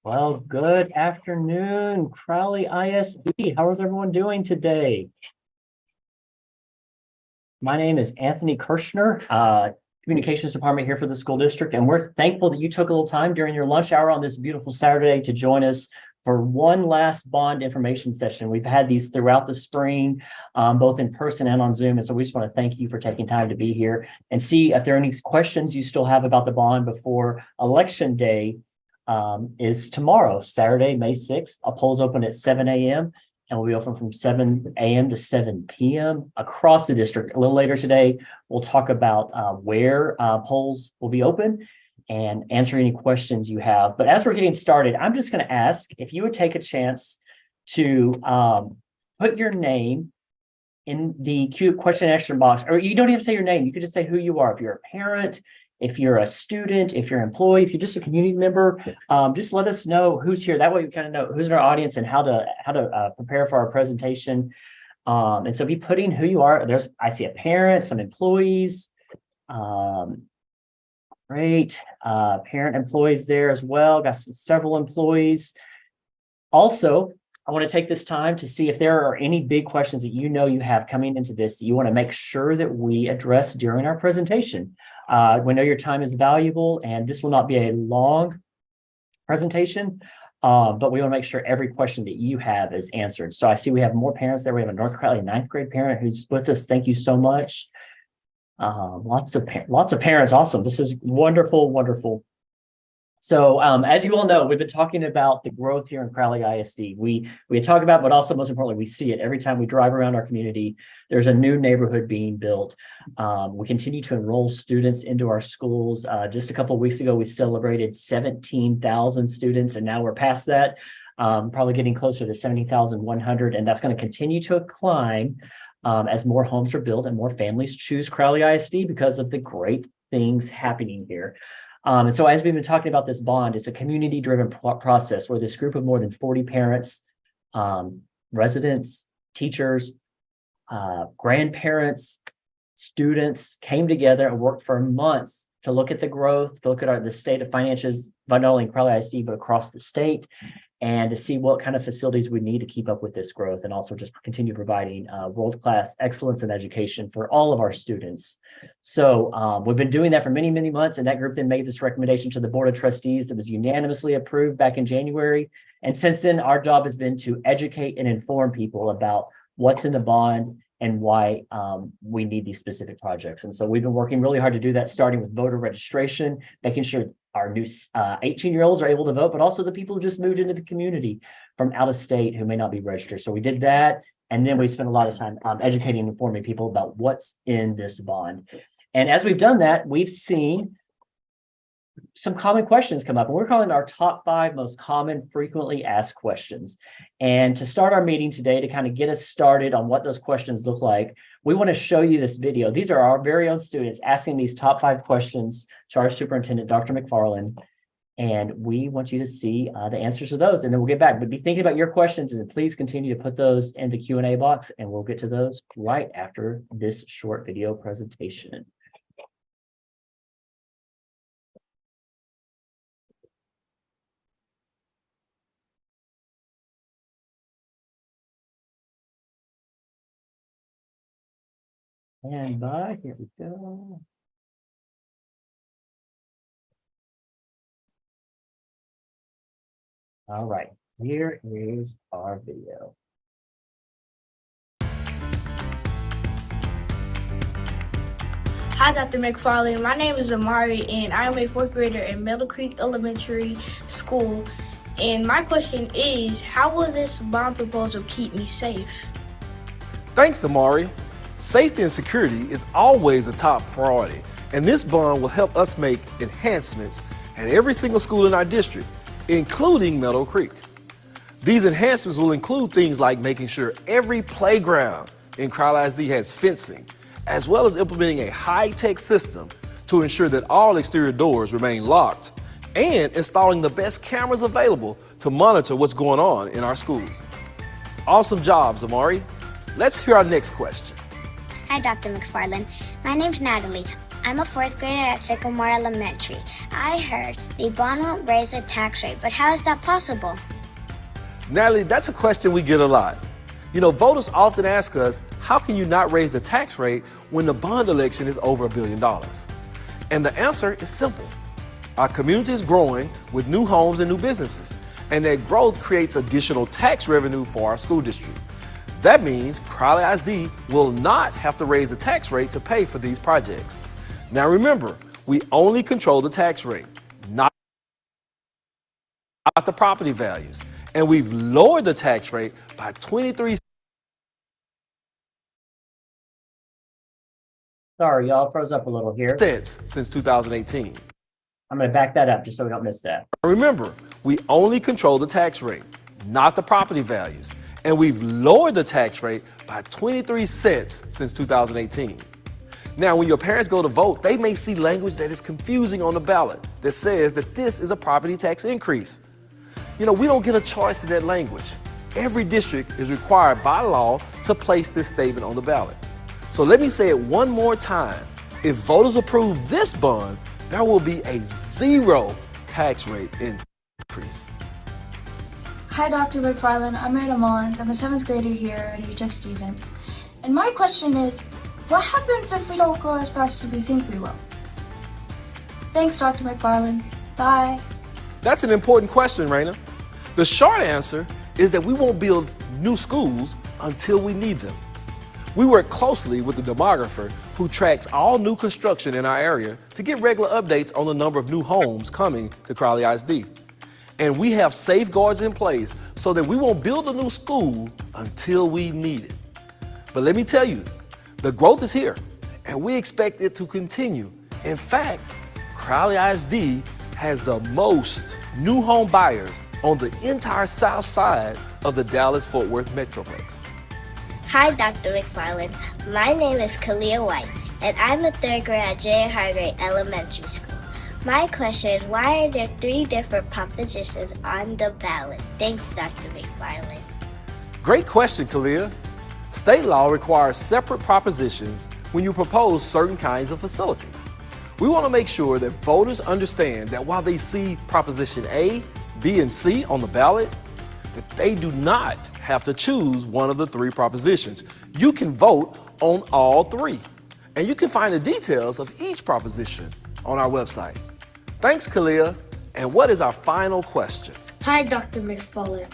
Well, good afternoon, Crowley ISD. How is everyone doing today? My name is Anthony Kirschner, Communications Department here for the school district, and we're thankful that you took a little time during your lunch hour on this beautiful Saturday to join us for one last bond information session. We've had these throughout the spring, both in person and on Zoom, and so we just want to thank you for taking time to be here and see if there are any questions you still have about the bond before Election Day is tomorrow, Saturday, May 6th. Polls open at 7 a.m. and will be open from 7 a.m. to 7 p.m. across the district. A little later today, we'll talk about where polls will be open and answer any questions you have. But as we're getting started, I'm just going to ask if you would take a chance to put your name in the question and answer box, or you don't even say your name. You could just say who you are. If you're a parent, if you're a student, if you're an employee, if you're just a community member, just let us know who's here. That way we kind of know who's in our audience and how to prepare for our presentation. And so be putting who you are. I see a parent, some employees. Great. Parent employees there as well. Got several employees. Also, I want to take this time to see if there are any big questions that you know you have coming into this that you want to make sure that we address during our presentation. We know your time is valuable, and this will not be a long presentation, but we want to make sure every question that you have is answered. So I see we have more parents there. We have a North Crowley ninth grade parent who's with us. Thank you so much. Lots of parents. Awesome. This is wonderful, wonderful. So as you all know, we've been talking about the growth here in Crowley ISD. We talk about, but also most importantly, we see it every time we drive around our community. There's a new neighborhood being built. We continue to enroll students into our schools. Just a couple of weeks ago, we celebrated 17,000 students, and now we're past that, probably getting closer to 70,100, and that's going to continue to climb as more homes are built and more families choose Crowley ISD because of the great things happening here. And so as we've been talking about this bond, it's a community-driven process where this group of more than 40 parents, residents, teachers, grandparents, students came together and worked for months to look at the growth, to look at the state of finances, not only in Crowley ISD, but across the state, and to see what kind of facilities we need to keep up with this growth, and also just continue providing world-class excellence in education for all of our students. So we've been doing that for many, many months, and that group then made this recommendation to the Board of Trustees that was unanimously approved back in January. And since then, our job has been to educate and inform people about what's in the bond and why we need these specific projects. And so we've been working really hard to do that, starting with voter registration, making sure our new 18-year-olds are able to vote, but also the people who just moved into the community from out of state who may not be registered. So we did that. And then we spent a lot of time educating and informing people about what's in this bond. And as we've done that, we've seen some common questions come up, and we're calling our top 5 most common frequently asked questions. And to start our meeting today, to kind of get us started on what those questions look like, we want to show you this video. These are our very own students asking these top 5 questions to our superintendent, Dr. McFarland, and we want you to see the answers to those, and then we'll get back. But be thinking about your questions, and please continue to put those in the Q&A box, and we'll get to those right after this short video presentation. And here we go. All right, here is our video. Hi, Dr. McFarland. My name is Amari, and I am a 4th grader in Meadow Creek Elementary School. And my question is, how will this bond proposal keep me safe? Thanks, Amari. Safety and security is always a top priority, and this bond will help us make enhancements at every single school in our district, including Meadow Creek. These enhancements will include things like making sure every playground in Crowley ISD has fencing, as well as implementing a high-tech system to ensure that all exterior doors remain locked, and installing the best cameras available to monitor what's going on in our schools. Awesome jobs, Amari. Let's hear our next question. Hi, Dr. McFarland. My name's Natalie. I'm a fourth grader at Sycamore Elementary. I heard the bond won't raise the tax rate, but how is that possible? Natalie, that's a question we get a lot. You know, voters often ask us, how can you not raise the tax rate when the bond election is over $1 billion? And the answer is simple. Our community is growing with new homes and new businesses, and that growth creates additional tax revenue for our school district. That means Crowley ISD will not have to raise the tax rate to pay for these projects. Now remember, we only control the tax rate, not the property values. And we've lowered the tax rate by 23. Sorry, y'all froze up a little here. Cents since 2018. I'm going to back that up just so we don't miss that. Remember, we only control the tax rate, not the property values. And we've lowered the tax rate by 23 cents since 2018. Now, when your parents go to vote, they may see language that is confusing on the ballot that says that this is a property tax increase. You know, we don't get a choice in that language. Every district is required by law to place this statement on the ballot. So let me say it one more time. If voters approve this bond, there will be a 0 tax rate increase. Hi, Dr. McFarland. I'm Rita Mullins. I'm a 7th grader here at HF Stevens. And my question is, what happens if we don't grow as fast as we think we will? Thanks, Dr. McFarland. Bye. That's an important question, Raina. The short answer is that we won't build new schools until we need them. We work closely with the demographer who tracks all new construction in our area to get regular updates on the number of new homes coming to Crowley ISD. And we have safeguards in place so that we won't build a new school until we need it. But let me tell you, the growth is here and we expect it to continue. In fact, Crowley ISD has the most new home buyers on the entire south side of the Dallas-Fort Worth Metroplex. Hi, Dr. McFarland. My name is Kalia White, and I'm a 3rd grader at J. Hargrave Elementary School. My question, why are there 3 different propositions on the ballot? Thanks, Dr. McFarland. Great question, Kalia. State law requires separate propositions when you propose certain kinds of facilities. We want to make sure that voters understand that while they see Proposition A, B, and C on the ballot, that they do not have to choose one of the 3 propositions. You can vote on all 3, and you can find the details of each proposition on our website. Thanks, Kalia. And what is our final question? Hi, Dr. McFarland.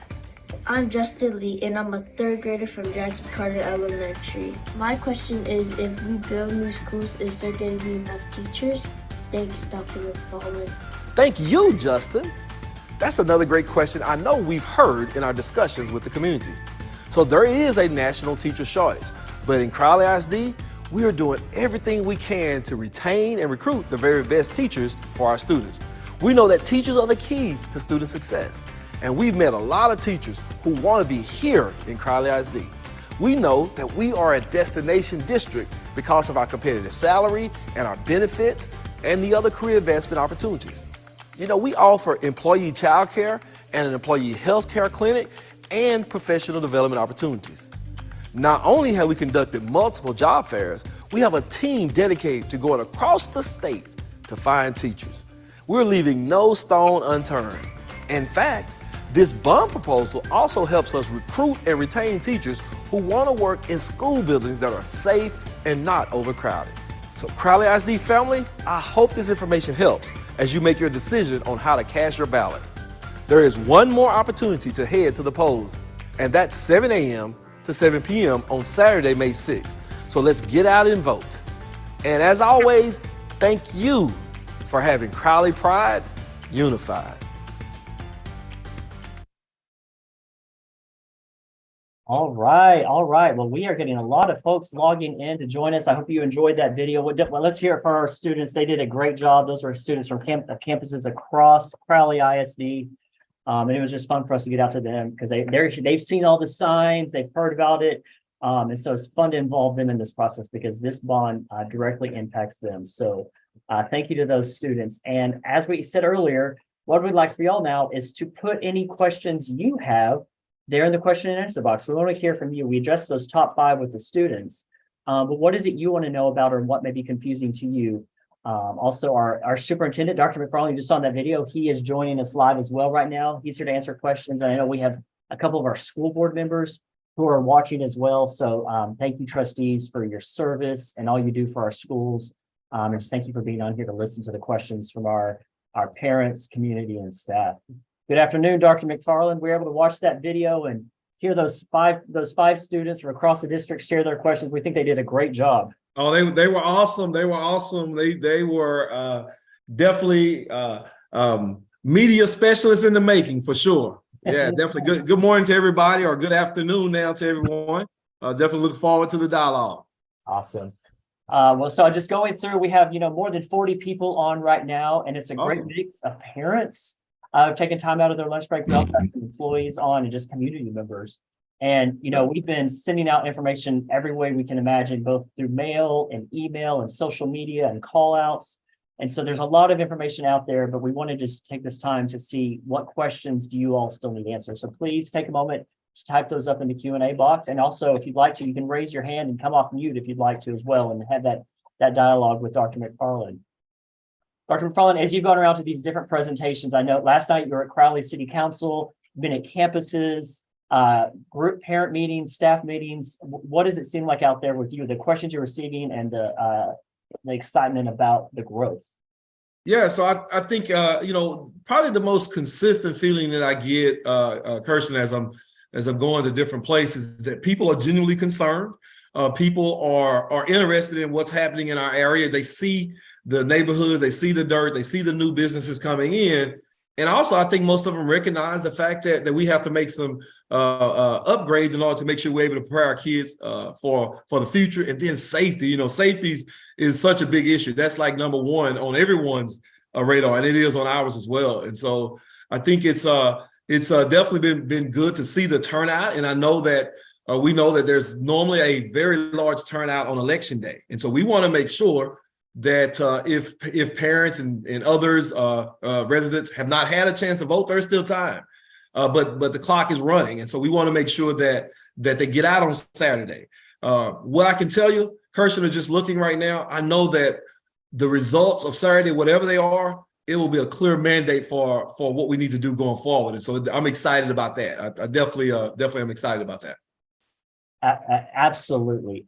I'm Justin Lee, and I'm a 3rd grader from Jackie Carter Elementary. My question is, if we build new schools, is there going to be enough teachers? Thanks, Dr. McFarland. Thank you, Justin. That's another great question I know we've heard in our discussions with the community. So there is a national teacher shortage, but in Crowley ISD, we are doing everything we can to retain and recruit the very best teachers for our students. We know that teachers are the key to student success, and we've met a lot of teachers who want to be here in Crowley ISD. We know that we are a destination district because of our competitive salary and our benefits and the other career advancement opportunities. You know, we offer employee childcare and an employee health care clinic and professional development opportunities. Not only have we conducted multiple job fairs, we have a team dedicated to going across the state to find teachers. We're leaving no stone unturned. In fact, this bond proposal also helps us recruit and retain teachers who want to work in school buildings that are safe and not overcrowded. So Crowley ISD family, I hope this information helps as you make your decision on how to cast your ballot. There is one more opportunity to head to the polls, and that's 7 a.m. to 7 p.m. on Saturday, May 6th. So let's get out and vote. And as always, thank you for having Crowley Pride unified. All right, all right. Well, we are getting a lot of folks logging in to join us. I hope you enjoyed that video. Well, let's hear it for our students. They did a great job. Those were students from campuses across Crowley ISD. And it was just fun for us to get out to them because they've seen all the signs, they've heard about it. And so it's fun to involve them in this process because this bond directly impacts them. So thank you to those students. And as we said earlier, what we'd like for y'all now is to put any questions you have there in the question and answer box. We want to hear from you. We addressed those top 5 with the students. But what is it you want to know about or what may be confusing to you? Also, our superintendent, Dr. McFarland, you just saw in that video, he is joining us live as well right now. He's here to answer questions. And I know we have a couple of our school board members who are watching as well. So thank you, trustees, for your service and all you do for our schools. And just thank you for being on here to listen to the questions from our parents, community, and staff. Good afternoon, Dr. McFarland. We were able to watch that video and hear those five students from across the district share their questions. We think they did a great job. Oh, they were awesome. They were awesome. They were definitely media specialists in the making for sure. Yeah, definitely. Good morning to everybody, or good afternoon now to everyone. Definitely look forward to the dialogue. Awesome. Well, so just going through, we have more than 40 people on right now, and it's a great mix of parents taking time out of their lunch break. We also have some employees on and just community members. And, we've been sending out information every way we can imagine, both through mail and email and social media and call outs. And so there's a lot of information out there, but we wanted to just take this time to see what questions do you all still need answers. So please take a moment to type those up in the Q&A box. And also, if you'd like to, you can raise your hand and come off mute if you'd like to as well, and have that dialogue with Dr. McFarland. Dr. McFarland, as you've gone around to these different presentations, I know last night you were at Crowley City Council, you've been at campuses, group parent meetings, staff meetings. What does it seem like out there with you, the questions you're receiving and the excitement about the growth? Yeah, so I think, probably the most consistent feeling that I get, Kirsten, as I'm going to different places, is that people are genuinely concerned. People are interested in what's happening in our area. They see the neighborhoods, they see the dirt, they see the new businesses coming in. And also, I think most of them recognize the fact that we have to make some upgrades in order to make sure we're able to prepare our kids for the future. And then safety, safety is such a big issue. That's like number one on everyone's radar, and it is on ours as well. And so I think it's definitely been good to see the turnout. And I know that we know that there's normally a very large turnout on election day. And so we want to make sure that if parents and others, residents have not had a chance to vote, there's still time. But the clock is running. And so we want to make sure that they get out on Saturday. What I can tell you, Kirsten, is just looking right now, I know that the results of Saturday, whatever they are, it will be a clear mandate for what we need to do going forward. And so I'm excited about that. I definitely am excited about that. Absolutely.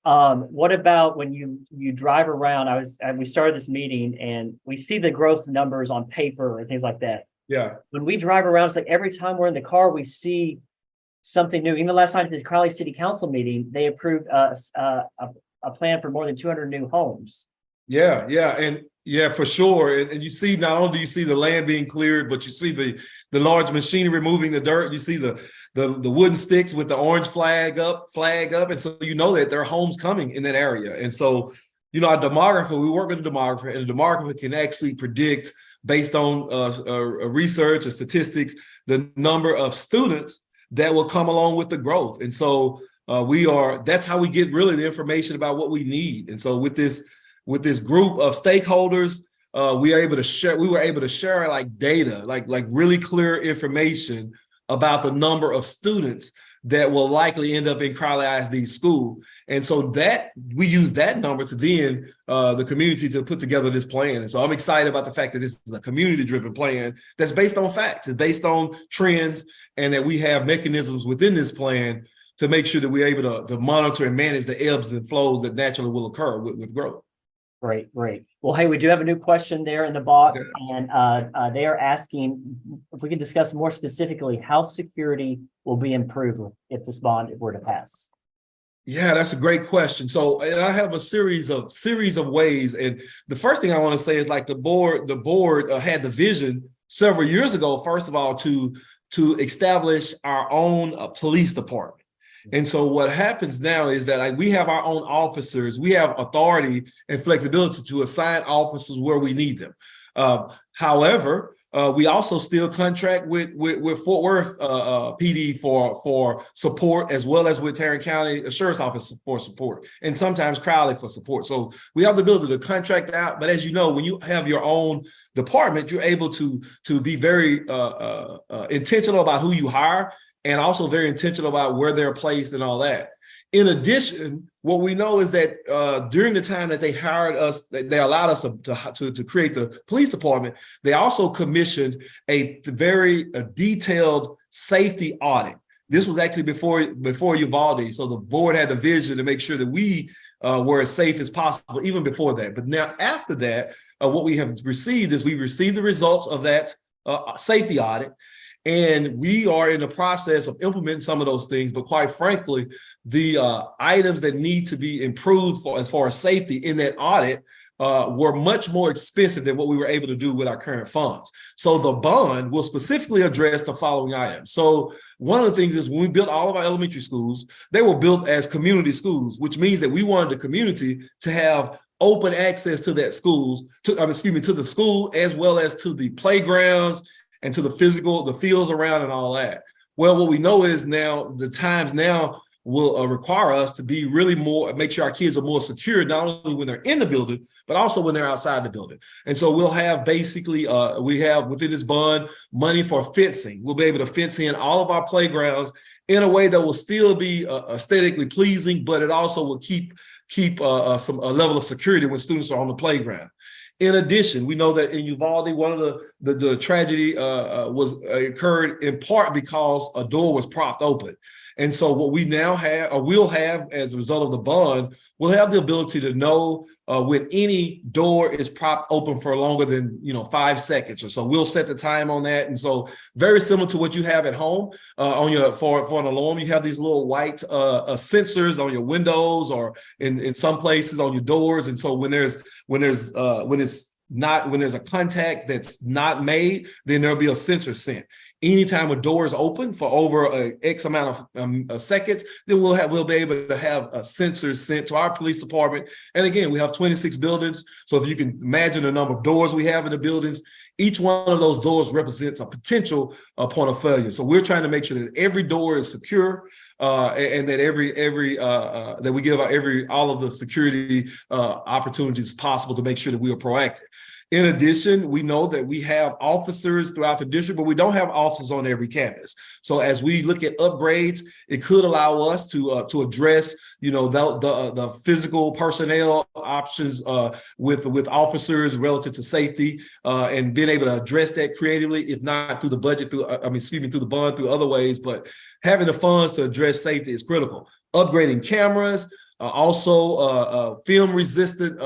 What about when you drive around? We started this meeting and we see the growth numbers on paper and things like that. Yeah. When we drive around, it's like every time we're in the car, we see something new. Even last night at the Crowley City Council meeting, they approved a plan for more than 200 new homes. Yeah, and yeah, for sure. And you see, not only do you see the land being cleared, but you see the large machinery moving the dirt. You see the wooden sticks with the orange flag up. And so you know that there are homes coming in that area. And so, our demographer, we work with a demographer, and the demographer can actually predict, based on research and statistics, the number of students that will come along with the growth. And so that's how we get really the information about what we need. And so with this group of stakeholders, we were able to share like data, like really clear information about the number of students that will likely end up in Crowley ISD school. And so that we use that number to then the community to put together this plan. And so I'm excited about the fact that this is a community-driven plan that's based on facts, it's based on trends, and that we have mechanisms within this plan to make sure that we're able to monitor and manage the ebbs and flows that naturally will occur with growth. Great. Well, hey, we do have a new question there in the box, and they are asking if we can discuss more specifically how security will be improved if this bond were to pass. Yeah, that's a great question. So I have a series of ways, and the first thing I want to say is like the board had the vision several years ago, first of all, to establish our own police department. And so what happens now is that we have our own officers. We have authority and flexibility to assign officers where we need them. However, we also still contract with Fort Worth PD for support, as well as with Tarrant County Sheriff's Office for support, and sometimes Crowley for support. So we have the ability to contract out. But as you know, when you have your own department, you're able to be very intentional about who you hire, and also very intentional about where they're placed and all that. In addition, what we know is that during the time that they hired us, they allowed us to create the police department, they also commissioned a very detailed safety audit. This was actually before Uvalde. So the board had the vision to make sure that we were as safe as possible, even before that. But now after that, what we have received is we received the results of that safety audit. And we are in the process of implementing some of those things, but quite frankly, the items that need to be improved as far as safety in that audit were much more expensive than what we were able to do with our current funds. So the bond will specifically address the following items. So one of the things is when we built all of our elementary schools, they were built as community schools, which means that we wanted the community to have open access to that schools, to the school, as well as to the playgrounds and to the fields around and all that. Well, what we know is now the times now will require us to be really make sure our kids are more secure, not only when they're in the building, but also when they're outside the building. And so we'll have basically, we have within this bond money for fencing. We'll be able to fence in all of our playgrounds in a way that will still be aesthetically pleasing, but it also will keep a level of security when students are on the playground. In addition, we know that in Uvalde, one of the tragedy occurred in part because a door was propped open. And so what we now have, or will have as a result of the bond, we'll have the ability to know when any door is propped open for longer than 5 seconds or so. We'll set the time on that. And so very similar to what you have at home for an alarm, you have these little white sensors on your windows or in some places on your doors. And so when there's a contact that's not made, then there'll be a sensor sent. Anytime a door is open for over X amount of seconds, then we'll be able to have a sensor sent to our police department. And again, we have 26 buildings. So if you can imagine the number of doors we have in the buildings, each one of those doors represents a potential point of failure. So we're trying to make sure that every door is secure and that that we give all of the security opportunities possible to make sure that we are proactive. In addition, we know that we have officers throughout the district, but we don't have officers on every campus. So as we look at upgrades, it could allow us to address, the physical personnel options with officers relative to safety and being able to address that creatively, if not through the budget, through the bond, through other ways. But having the funds to address safety is critical. Upgrading cameras. Film resistant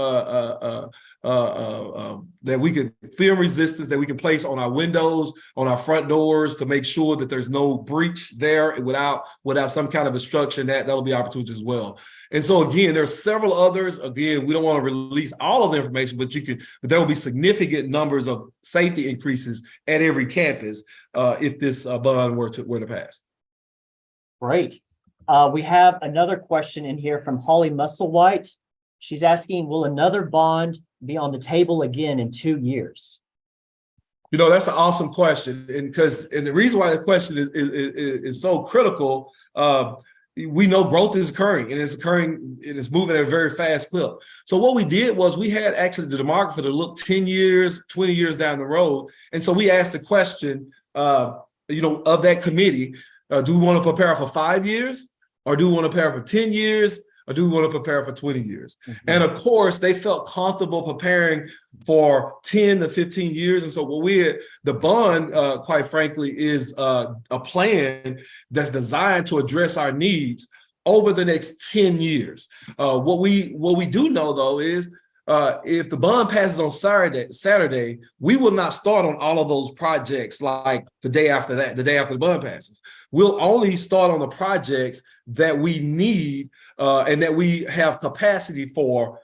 film resistance that we can place on our windows, on our front doors to make sure that there's no breach there without some kind of obstruction. That'll be opportunities as well. And so again, there's several others. Again, we don't want to release all of the information, but there will be significant numbers of safety increases at every campus if this bond were to pass. Great. We have another question in here from Holly Musselwhite. She's asking, will another bond be on the table again in 2 years? That's an awesome question. And the reason why the question is so critical, we know growth is occurring and it's moving at a very fast clip. So what we did was we had actually the demographer to look 10 years, 20 years down the road. And so we asked the question, of that committee, do we want to prepare for 5 years? Or do we want to prepare for 10 years? Or do we want to prepare for 20 years? Mm-hmm. And of course, they felt comfortable preparing for 10 to 15 years. And so the bond, quite frankly, is a plan that's designed to address our needs over the next 10 years. What we do know, though, is if the bond passes on Saturday, we will not start on all of those projects like the day after the bond passes. We'll only start on the projects that we need and that we have capacity for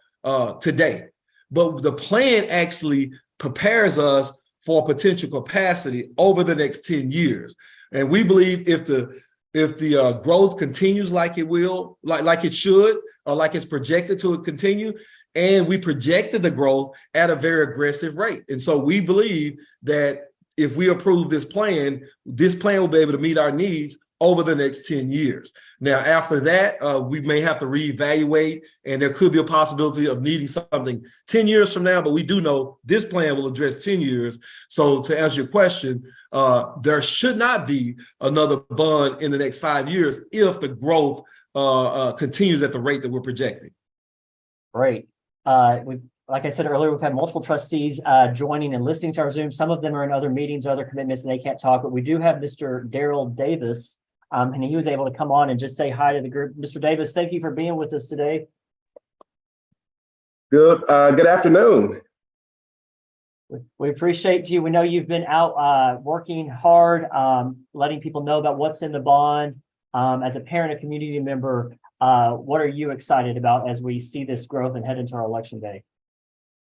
today. But the plan actually prepares us for potential capacity over the next 10 years. And we believe if the growth continues like it will, like it should, or like it's projected to continue, and we projected the growth at a very aggressive rate. And so we believe that if we approve this plan will be able to meet our needs over the next 10 years. Now, after that, we may have to reevaluate, and there could be a possibility of needing something 10 years from now, but we do know this plan will address 10 years. So to answer your question, there should not be another bond in the next 5 years if the growth continues at the rate that we're projecting. Great. Like I said earlier, we've had multiple trustees joining and listening to our Zoom. Some of them are in other meetings, other commitments, and they can't talk, but we do have Mr. Daryl Davis, and he was able to come on and just say hi to the group. Mr. Davis, thank you for being with us today. Good afternoon. We appreciate you. We know you've been out working hard, letting people know about what's in the bond. As a parent, a community member, what are you excited about as we see this growth and head into our election day?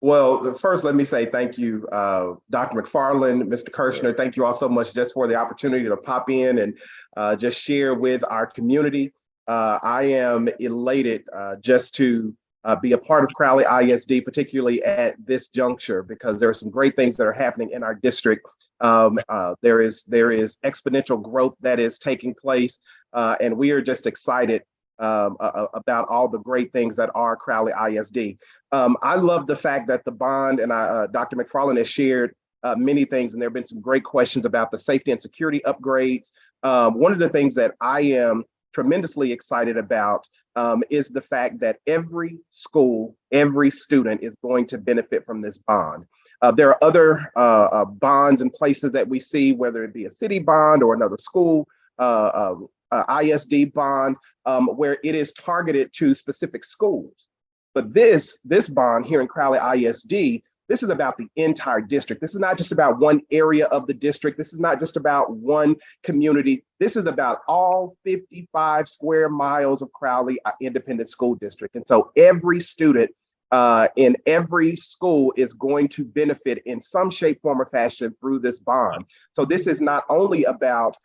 Well, first, let me say thank you, Dr. McFarland, Mr. Kirshner. Thank you all so much just for the opportunity to pop in and just share with our community. I am elated just to be a part of Crowley ISD, particularly at this juncture, because there are some great things that are happening in our district. There is exponential growth that is taking place, and we are just excited about all the great things that are Crowley ISD. I love the fact that the bond, and Dr. McFarland has shared many things, and there have been some great questions about the safety and security upgrades. One of the things that I am tremendously excited about is the fact that every school, every student is going to benefit from this bond. There are other bonds and places that we see, whether it be a city bond or another school ISD bond, where it is targeted to specific schools. But this bond here in Crowley ISD, this is about the entire district. This is not just about one area of the district. This is not just about one community. This is about all 55 square miles of Crowley Independent School District. And so every student in every school is going to benefit in some shape, form, or fashion through this bond. So this is not only about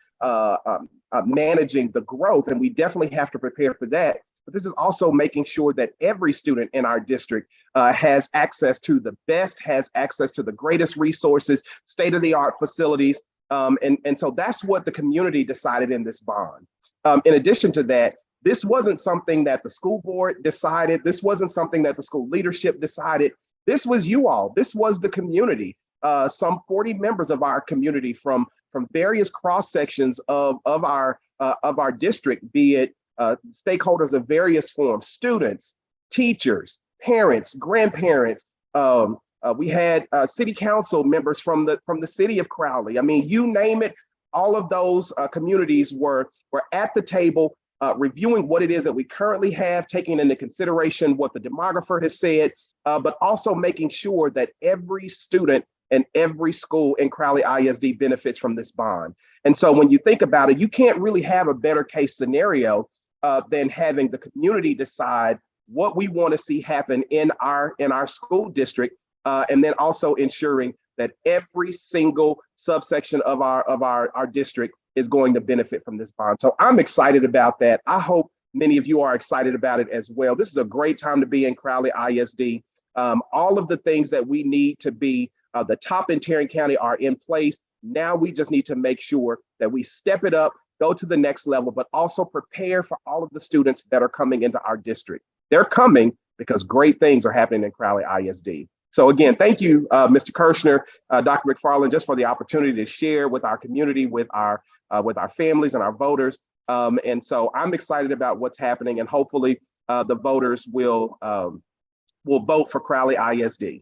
managing the growth, and we definitely have to prepare for that, but this is also making sure that every student in our district has access to the best, has access to the greatest resources, state-of-the-art facilities. And so that's what the community decided in this bond. In addition to that, this wasn't something that the school board decided. This wasn't something that the school leadership decided. This was you all. This was the community. Some 40 members of our community from various cross sections of our district, be it stakeholders of various forms, students, teachers, parents, grandparents. We had city council members from the city of Crowley. I mean, you name it. All of those communities were at the table, reviewing what it is that we currently have, taking into consideration what the demographer has said, but also making sure that every student and every school in Crowley ISD benefits from this bond. And so when you think about it, you can't really have a better case scenario than having the community decide what we want to see happen in our school district, and then also ensuring that every single subsection of our district is going to benefit from this bond. So I'm excited about that. I hope many of you are excited about it as well. This is a great time to be in Crowley ISD. All of the things that we need to be the top in Tarrant County are in place. Now we just need to make sure that we step it up, go to the next level, but also prepare for all of the students that are coming into our district. They're coming because great things are happening in Crowley ISD. So again, thank you, Mr. Kirshner, Dr. McFarland, just for the opportunity to share with our community, with our families and our voters. And so I'm excited about what's happening, and hopefully the voters will vote for Crowley ISD.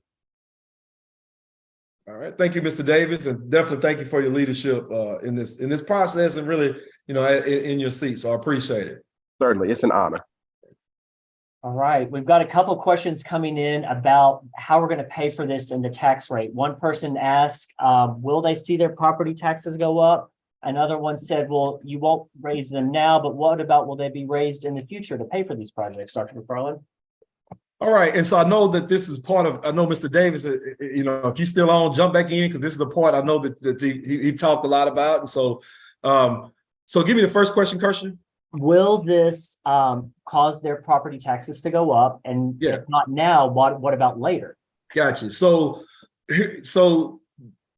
All right, thank you, Mr. Davis, and definitely thank you for your leadership in this process, and really, in your seat. So I appreciate it. Certainly, it's an honor. All right, we've got a couple questions coming in about how we're going to pay for this and the tax rate. One person asked, will they see their property taxes go up? Another one said, well, you won't raise them now, but what about will they be raised in the future to pay for these projects, Dr. McFarland? All right, and so I know that this is part of, I know Mr. Davis, if you're still on, jump back in, because this is the part I know that he talked a lot about. And so, so give me the first question, Kirshner. Will this cause their property taxes to go up? And if not now, what about later? Gotcha. So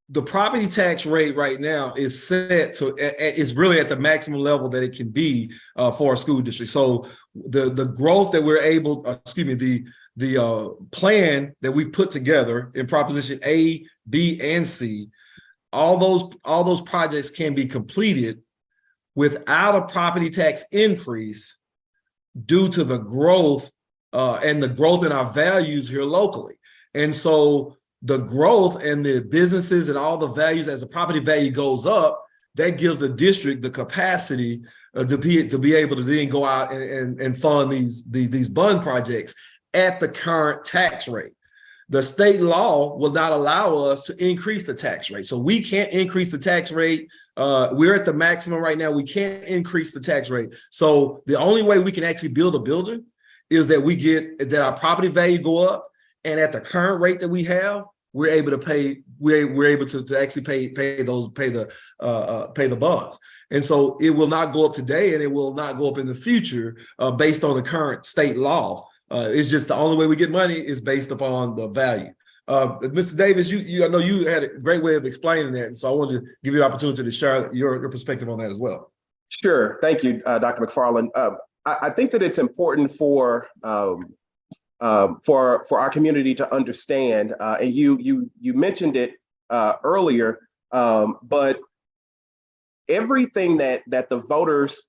the property tax rate right now is set to, is really at the maximum level that it can be for a school district. So the growth that we're able, the plan that we put together in Proposition A, B, and C, all those projects can be completed without a property tax increase due to the growth and the growth in our values here locally. And so the growth and the businesses and all the values, as the property value goes up, that gives a district the capacity to be able to then go out and fund these bond projects at the current tax rate. The state law will not allow us to increase the tax rate. So we can't increase the tax rate. We're at the maximum right now. We can't increase the tax rate. So the only way we can actually build a building is that our property value go up, and at the current rate that we have, we're able to pay. We're able to actually pay the bonds. And so it will not go up today, and it will not go up in the future based on the current state law. It's just the only way we get money is based upon the value. Mr. Davis, I know you had a great way of explaining that, and so I wanted to give you an opportunity to share your perspective on that as well. Sure, thank you, Dr. McFarland. I think that it's important for our community to understand, and you mentioned it earlier, but everything that the voters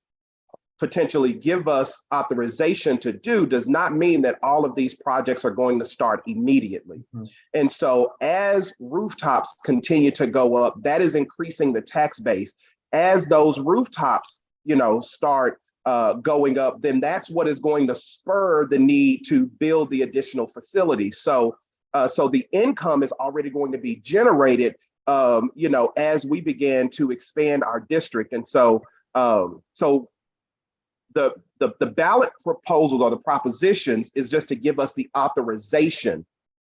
potentially give us authorization to do does not mean that all of these projects are going to start immediately. Mm-hmm. And so as rooftops continue to go up, that is increasing the tax base. As those rooftops, start going up, then that's what is going to spur the need to build the additional facilities. So the income is already going to be generated, as we begin to expand our district. And so the ballot proposals or the propositions is just to give us the authorization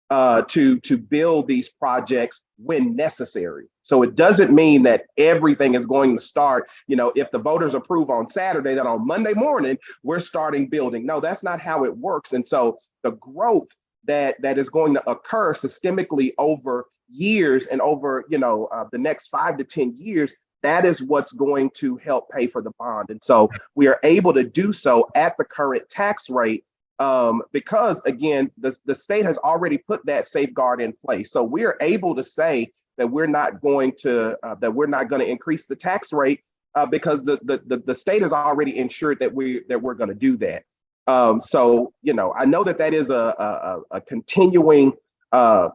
to build these projects when necessary. So it doesn't mean that everything is going to start, if the voters approve on Saturday, that on Monday morning, we're starting building. No, that's not how it works. And so the growth that is going to occur systemically over years and over, the next 5 to 10 years, that is what's going to help pay for the bond. And so we are able to do so at the current tax rate because, again, the state has already put that safeguard in place. So we are able to say that we're not going to increase the tax rate because the state has already ensured that we're going to do that. So I know that is a continuing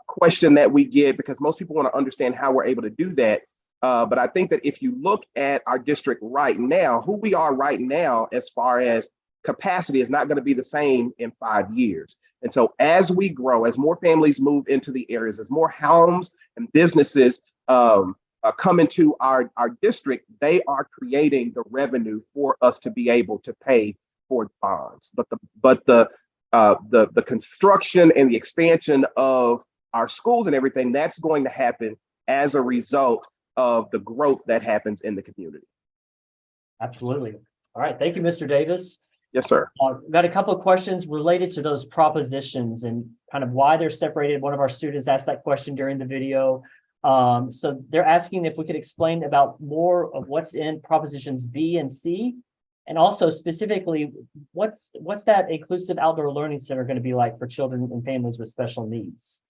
question that we get because most people want to understand how we're able to do that. But I think that if you look at our district right now, who we are right now, as far as capacity, is not going to be the same in 5 years. And so as we grow, as more families move into the areas, as more homes and businesses come into our district, they are creating the revenue for us to be able to pay for bonds. But the construction and the expansion of our schools and everything, that's going to happen as a result of the growth that happens in the community. Absolutely. All right. Thank you, Mr. Davis. Yes, sir. We've got a couple of questions related to those propositions and kind of why they're separated. One of our students asked that question during the video. So they're asking if we could explain about more of what's in propositions B and C, and also specifically what's that inclusive outdoor learning center going to be like for children and families with special needs.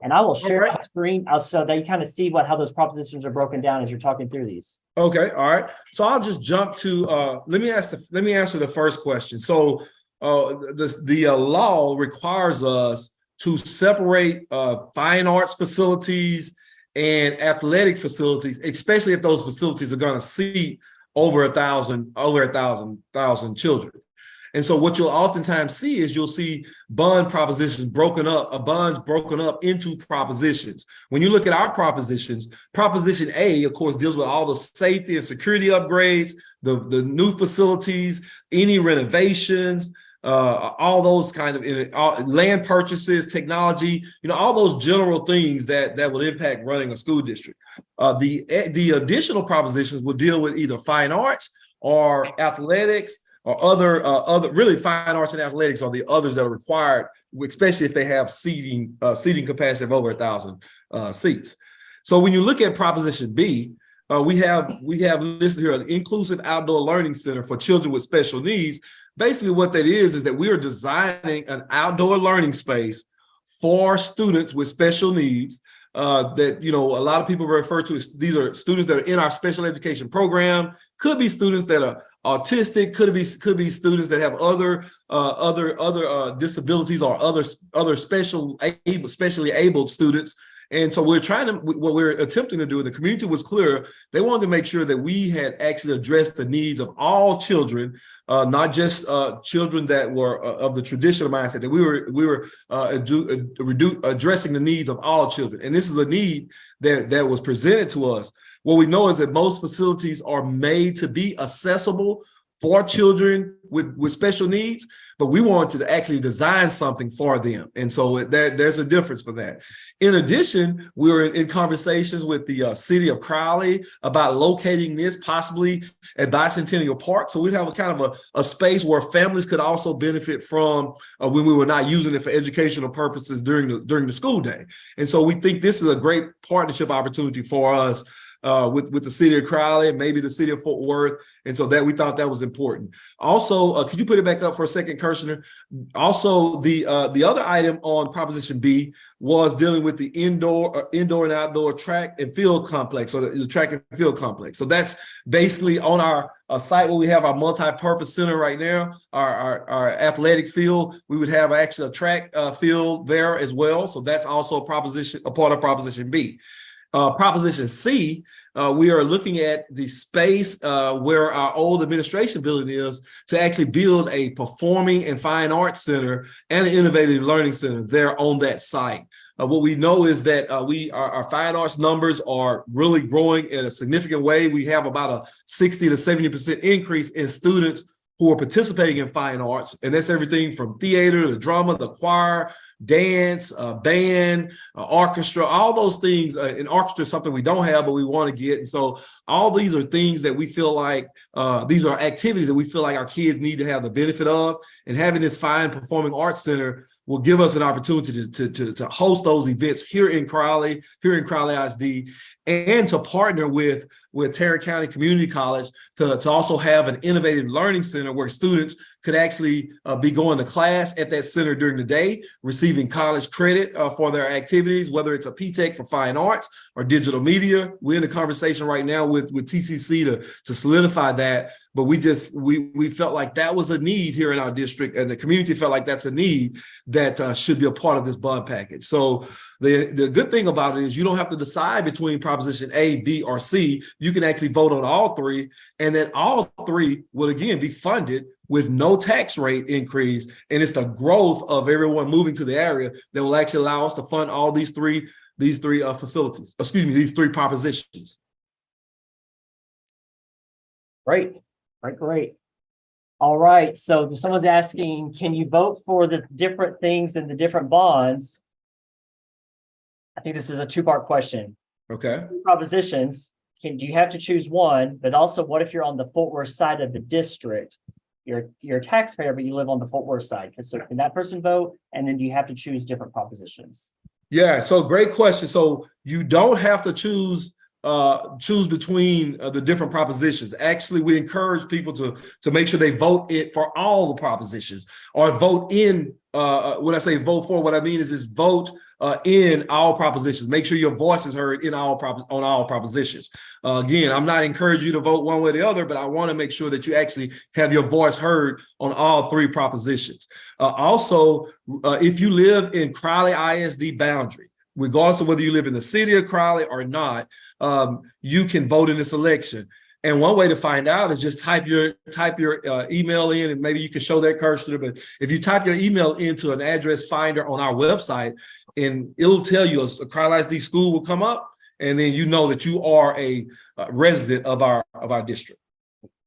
And I will share my screen so that you kind of see how those propositions are broken down as you're talking through these. Okay, all right. So I'll just jump to let me answer the first question. So the law requires us to separate fine arts facilities and athletic facilities, especially if those facilities are going to seat over 1,000 children. And so what you'll oftentimes see is you'll see bonds broken up into propositions. When you look at our propositions, Proposition A, of course, deals with all the safety and security upgrades, the new facilities, any renovations, all those kind of land purchases, technology, all those general things that will impact running a school district. The additional propositions will deal with either fine arts or athletics, or other really fine arts and athletics are the others that are required, especially if they have seating capacity of over 1,000 seats. So when you look at Proposition B, we have listed here an inclusive outdoor learning center for children with special needs. Basically, what that is that we are designing an outdoor learning space for students with special needs. That a lot of people refer to as these are students that are in our special education program. Could be students that are autistic, could be students that have other disabilities or other specially abled students. And so what we're attempting to do, and the community was clear, they wanted to make sure that we had actually addressed the needs of all children, not just children that were of the traditional mindset, that we were addressing the needs of all children. And this is a need that was presented to us. What we know is that most facilities are made to be accessible for children with special needs, but we wanted to actually design something for them. And so there's a difference for that. In addition, we were in conversations with the city of Crowley about locating this possibly at Bicentennial Park. So we'd have a kind of a space where families could also benefit from when we were not using it for educational purposes during the school day. And so we think this is a great partnership opportunity for us with the city of Crowley and maybe the city of Fort Worth. And so that we thought that was important. Also, could you put it back up for a second, Kirshner? Also, the other item on Proposition B was dealing with the indoor and outdoor track and field complex, or the track and field complex. So that's basically on our site where we have our multi-purpose center right now, our athletic field. We would have actually a track field there as well. So that's also a part of Proposition B. Proposition C, we are looking at the space where our old administration building is to actually build a performing and fine arts center and an innovative learning center there on that site. What we know is that our fine arts numbers are really growing in a significant way. We have about a 60 to 70% increase in students who are participating in fine arts. And that's everything from theater, the drama, the choir, dance, band, orchestra, all those things. In orchestra is something we don't have, but we want to get. And so all these are things that we feel like, these are activities that we feel like our kids need to have the benefit of. And having this fine performing arts center will give us an opportunity to host those events here in Crowley ISD, and to partner with Tarrant County Community College to also have an innovative learning center where students could actually be going to class at that center during the day, receiving college credit for their activities, whether it's a P-Tech for fine arts or digital media. We're in a conversation right now with TCC to solidify that, but we felt like that was a need here in our district, and the community felt like that's a need that should be a part of this bond package. So the good thing about it is you don't have to decide between Proposition A, B, or C. You can actually vote on all three, and then all three will again be funded with no tax rate increase. And it's the growth of everyone moving to the area that will actually allow us to fund all these three facilities, these three propositions. Great. All right. So if someone's asking, can you vote for the different things in the different bonds? I think this is a two-part question. Okay. Propositions. Do you have to choose one? But also, what if you're on the Fort Worth side of the district? You're a taxpayer, but you live on the Fort Worth side. So can that person vote? And then do you have to choose different propositions? Yeah. So great question. So you don't have to choose between the different propositions. Actually, we encourage people to make sure they vote it for all the propositions, or vote in. When I say vote for, what I mean is just vote in all propositions. Make sure your voice is heard on all propositions. Again, I'm not encouraging you to vote one way or the other, but I want to make sure that you actually have your voice heard on all three propositions. Also, if you live in Crowley ISD boundary, regardless of whether you live in the city of Crowley or not, you can vote in this election. And one way to find out is just type your email in, and maybe you can show that cursor. But if you type your email into an address finder on our website, and it'll tell you a Crowley ISD school will come up, and then you know that you are a resident of our district.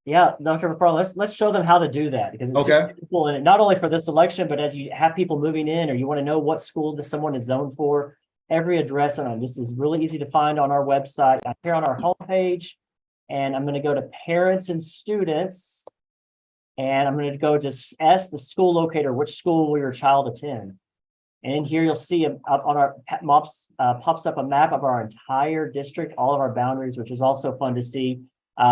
Yeah, Dr. McFarland, let's show them how to do that, because it's okay. Simple, and not only for this election, but as you have people moving in, or you want to know what school someone is zoned for, every address on this is really easy to find on our website. I'm here on our homepage, and I'm going to go to parents and students, and I'm going to go to ask the school locator which school will your child attend. And in here you'll see up on our pops up a map of our entire district, all of our boundaries, which is also fun to see.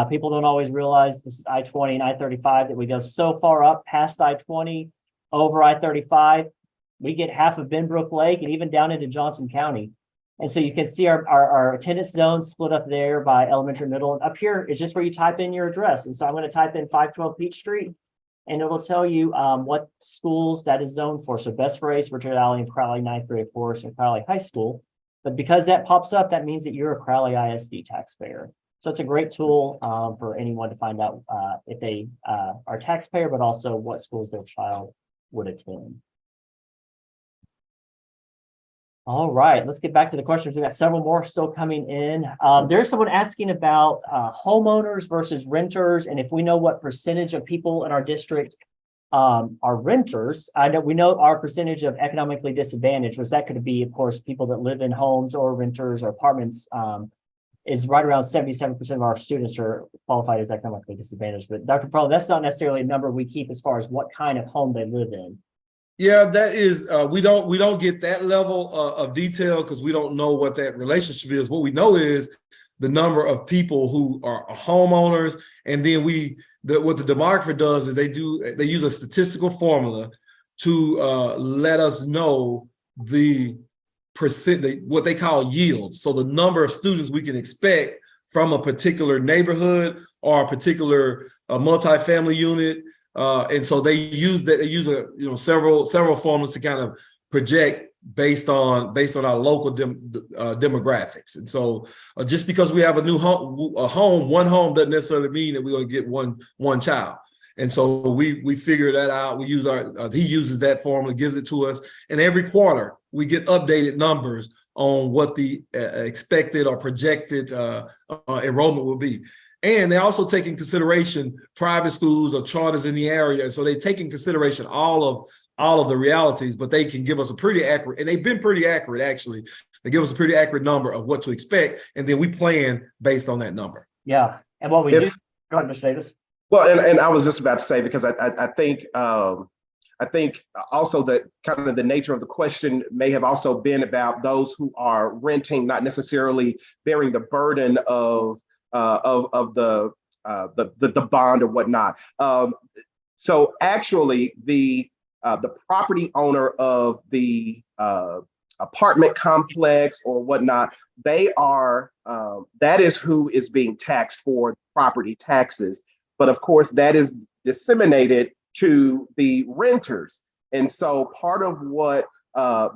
People don't always realize this is I-20 and I-35, that we go so far up past I-20 over I-35. We get half of Benbrook Lake and even down into Johnson County. And so you can see our attendance zones split up there by elementary, middle, and up here is just where you type in your address. And so I'm going to type in 512 Peachtree, and it will tell you what schools that is zoned for. So Best for Ace, Richard Alley, and Crowley ninth grade, of course, and Crowley High School. But because that pops up, that means that you're a Crowley ISD taxpayer. So it's a great tool for anyone to find out if they are a taxpayer, but also what schools their child would attend. All right, let's get back to the questions. We got several more still coming in. There's someone asking about homeowners versus renters, and if we know what percentage of people in our district are renters. I know we know our percentage of economically disadvantaged, which that could be, of course, people that live in homes or renters or apartments. Is right around 77% of our students are qualified as economically disadvantaged. But Dr. Farley, that's not necessarily a number we keep as far as what kind of home they live in. Yeah, that is, we don't get that level of detail because we don't know what that relationship is. What we know is the number of people who are homeowners, and then what the demographer does is they use a statistical formula to let us know the percent, what they call yield. So the number of students we can expect from a particular neighborhood or a particular multifamily unit. And so they use that. They use several formulas to kind of project based on our local demographics. And so just because we have one home doesn't necessarily mean that we're going to get one child. And so we figure that out. We use he uses that formula, gives it to us, and every quarter we get updated numbers on what the expected or projected enrollment will be. And they also take in consideration private schools or charters in the area. And so they take in consideration all of the realities, but they can give us a pretty accurate, and they've been pretty accurate, actually. They give us a pretty accurate number of what to expect, and then we plan based on that number. Yeah. And what we do, go ahead, Mr. Davis. Well, and I was just about to say, because I think also that kind of the nature of the question may have also been about those who are renting, not necessarily bearing the burden of the bond or whatnot. So actually, the property owner of the apartment complex or whatnot, they are that is who is being taxed for property taxes. But of course, that is disseminated to the renters. And so part of what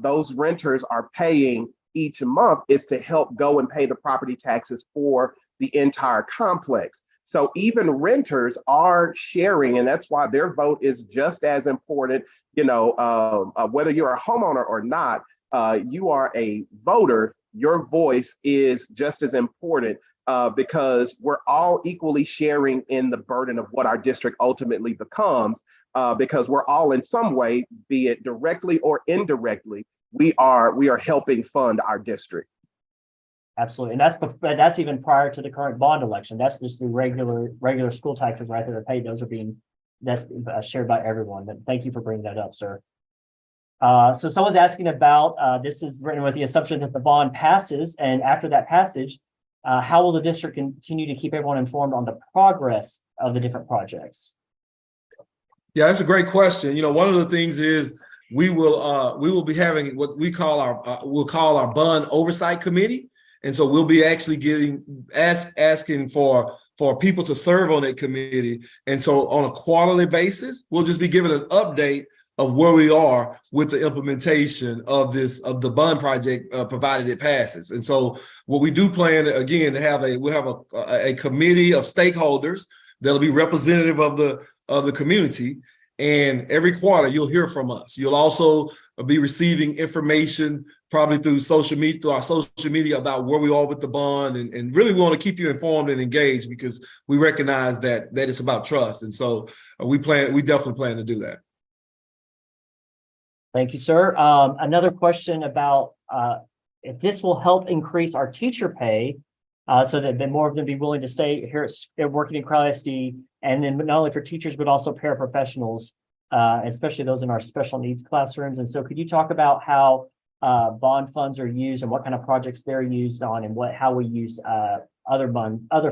those renters are paying each month is to help go and pay the property taxes for the entire complex. So even renters are sharing, and that's why their vote is just as important. Whether you're a homeowner or not, you are a voter, your voice is just as important. Because we're all equally sharing in the burden of what our district ultimately becomes, because we're all in some way, be it directly or indirectly, we are helping fund our district. Absolutely. And that's even prior to the current bond election. That's just the regular school taxes right there are paid. That's shared by everyone. But thank you for bringing that up, sir. So someone's asking about, this is written with the assumption that the bond passes, and after that passage, how will the district continue to keep everyone informed on the progress of the different projects? Yeah, that's a great question. One of the things is we will be having what we call our bond oversight committee, and so we'll be actually asking for people to serve on that committee. And so on a quarterly basis, we'll just be giving an update of where we are with the implementation of the bond project, provided it passes. And so what we do plan, again, we'll have a committee of stakeholders that'll be representative of the community. And every quarter you'll hear from us. You'll also be receiving information probably through our social media about where we are with the bond. And really we want to keep you informed and engaged, because we recognize that it's about trust. And so we definitely plan to do that. Thank you, sir. Another question about if this will help increase our teacher pay so that more of them be willing to stay here working in Crowley ISD, and then not only for teachers, but also paraprofessionals, especially those in our special needs classrooms. And so could you talk about how bond funds are used and what kind of projects they're used on, and how we use other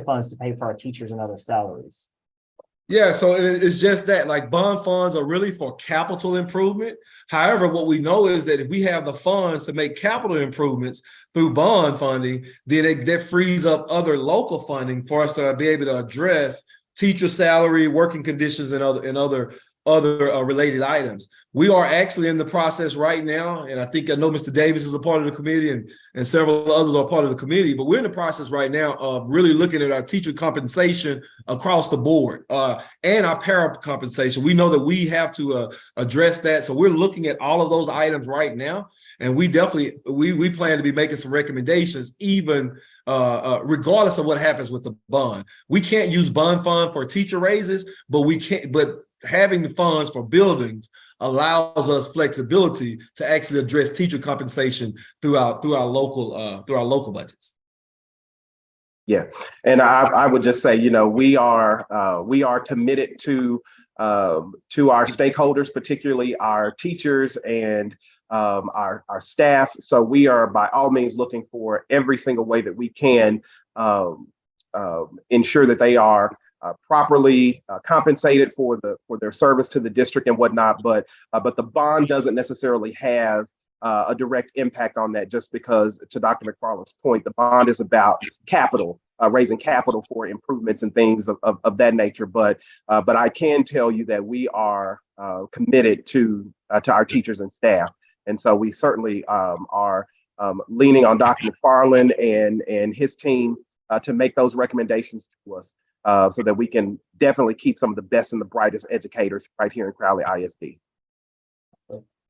funds to pay for our teachers and other salaries? Yeah, so it's just that, like, bond funds are really for capital improvement. However, what we know is that if we have the funds to make capital improvements through bond funding, then that frees up other local funding for us to be able to address teacher salary, working conditions, and other related items. We are actually in the process right now, and I know Mr. Davis is a part of the committee, and several others are part of the committee, but we're in the process right now of really looking at our teacher compensation across the board, and our para compensation. We know that we have to address that, so we're looking at all of those items right now, and we definitely we plan to be making some recommendations, even regardless of what happens with the bond. We can't use bond fund for teacher raises, but having the funds for buildings allows us flexibility to actually address teacher compensation through our local budgets. Yeah, and I would just say, we are committed to our stakeholders, particularly our teachers and our staff. So we are by all means looking for every single way that we can ensure that they are properly compensated for their service to the district and whatnot. But the bond doesn't necessarily have a direct impact on that, just because, to Dr. McFarland's point, the bond is about capital, raising capital for improvements and things of that nature. But I can tell you that we are committed to our teachers and staff. And so we certainly are leaning on Dr. McFarland and his team to make those recommendations to us, so that we can definitely keep some of the best and the brightest educators right here in Crowley ISD.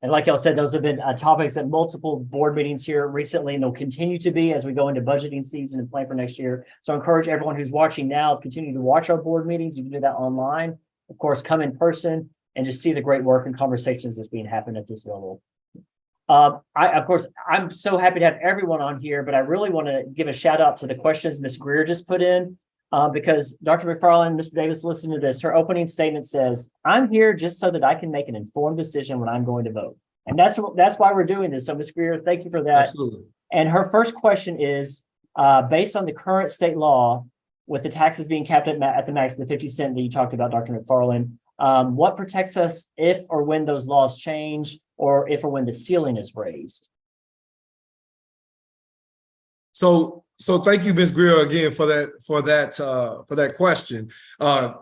And like y'all said, those have been topics at multiple board meetings here recently, and they'll continue to be as we go into budgeting season and plan for next year. So I encourage everyone who's watching now to continue to watch our board meetings. You can do that online. Of course, come in person and just see the great work and conversations that's being happened at this level. I'm so happy to have everyone on here, but I really want to give a shout out to the questions Ms. Greer just put in. Because Dr. McFarland, Mr. Davis, listen to this. Her opening statement says, "I'm here just so that I can make an informed decision when I'm going to vote." And that's why we're doing this. So Ms. Greer, thank you for that. Absolutely. And her first question is, based on the current state law, with the taxes being capped at the max, the 50 cent that you talked about, Dr. McFarland, what protects us if or when those laws change, or if or when the ceiling is raised? So thank you, Ms. Greer, again for that question.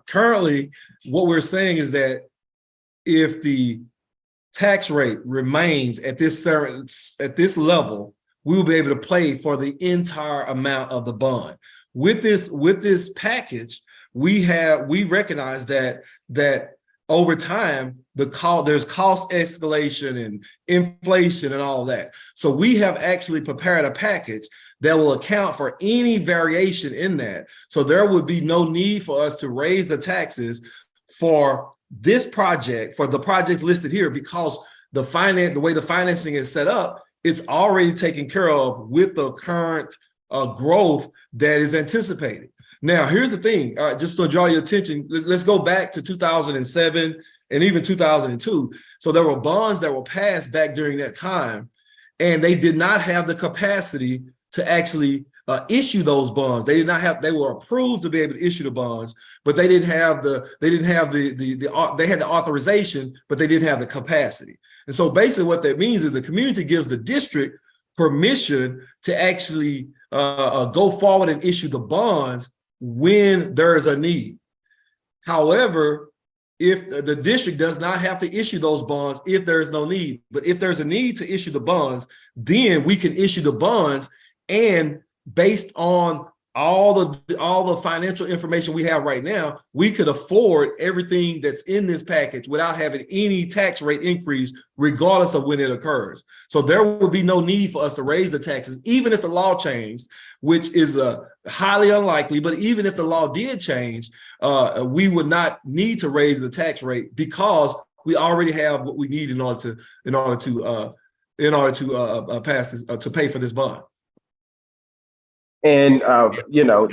Currently, what we're saying is that if the tax rate remains at this level, we will be able to pay for the entire amount of the bond. With this package, we recognize that over time, there's cost escalation and inflation and all that. So we have actually prepared a package that will account for any variation in that. So there would be no need for us to raise the taxes for this project, for the projects listed here, because the way the financing is set up, it's already taken care of with the current growth that is anticipated. Now, here's the thing, just to draw your attention, let's go back to 2007 and even 2002. So there were bonds that were passed back during that time, and they did not have the capacity to actually issue those bonds. They were approved to be able to issue the bonds, but they had the authorization, but they didn't have the capacity. And so basically what that means is the community gives the district permission to actually go forward and issue the bonds when there is a need. However, if the district does not have to issue those bonds if there is no need, but if there's a need to issue the bonds, then we can issue the bonds. And based on all the financial information we have right now, we could afford everything that's in this package without having any tax rate increase, regardless of when it occurs. So there will be no need for us to raise the taxes, even if the law changed, which is highly unlikely. But even if the law did change, we would not need to raise the tax rate, because we already have what we need in order to pass this, to pay for this bond. And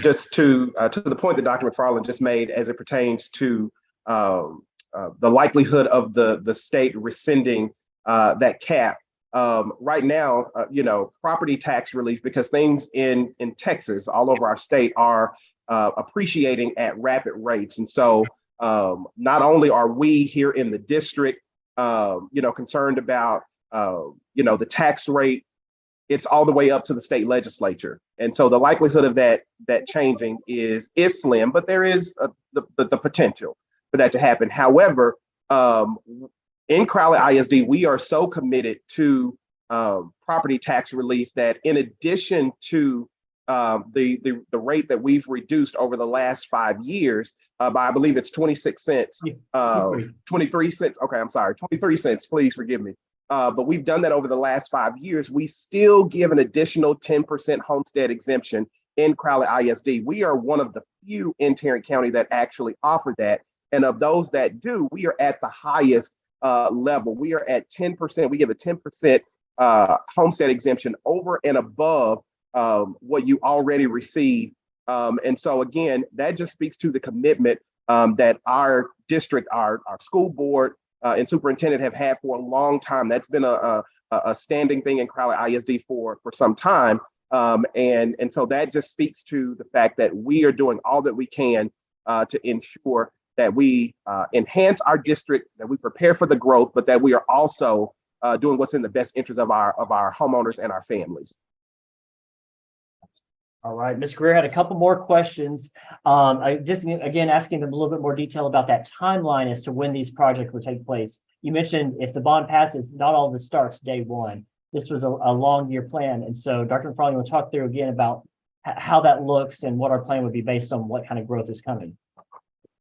just to the point that Dr. McFarland just made, as it pertains to the likelihood of the state rescinding that cap, right now, property tax relief, because things in Texas, all over our state, are appreciating at rapid rates, and so Not only are we here in the district, concerned about, the tax rate, it's all the way up to the state legislature. And so the likelihood of that changing is slim, but there is the potential for that to happen. However, in Crowley ISD, we are so committed to property tax relief that in addition to the rate that we've reduced over the last 5 years by, I believe it's 26 cents, 23 cents. Okay, I'm sorry, 23 cents, please forgive me. But we've done that over the last 5 years. We still give an additional 10% homestead exemption in Crowley ISD. We are one of the few in Tarrant County that actually offer that. And of those that do, we are at the highest level. We are at 10%. We give a 10% homestead exemption over and above what you already receive. And so again, that just speaks to the commitment that our district, our school board, and superintendent have had for a long time. That's been a standing thing in Crowley ISD for some time. And so that just speaks to the fact that we are doing all that we can to ensure that we enhance our district, that we prepare for the growth, but that we are also doing what's in the best interest of our homeowners and our families. All right, Ms. Greer had a couple more questions. I just, again, asking them a little bit more detail about that timeline as to when these projects will take place. You mentioned if the bond passes, not all of this starts day one. This was a long year plan. And so Dr. McFarland will talk through again about how that looks and what our plan would be based on what kind of growth is coming.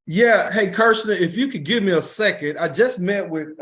Yeah. Hey, Kirshner, if you could give me a second. I just met with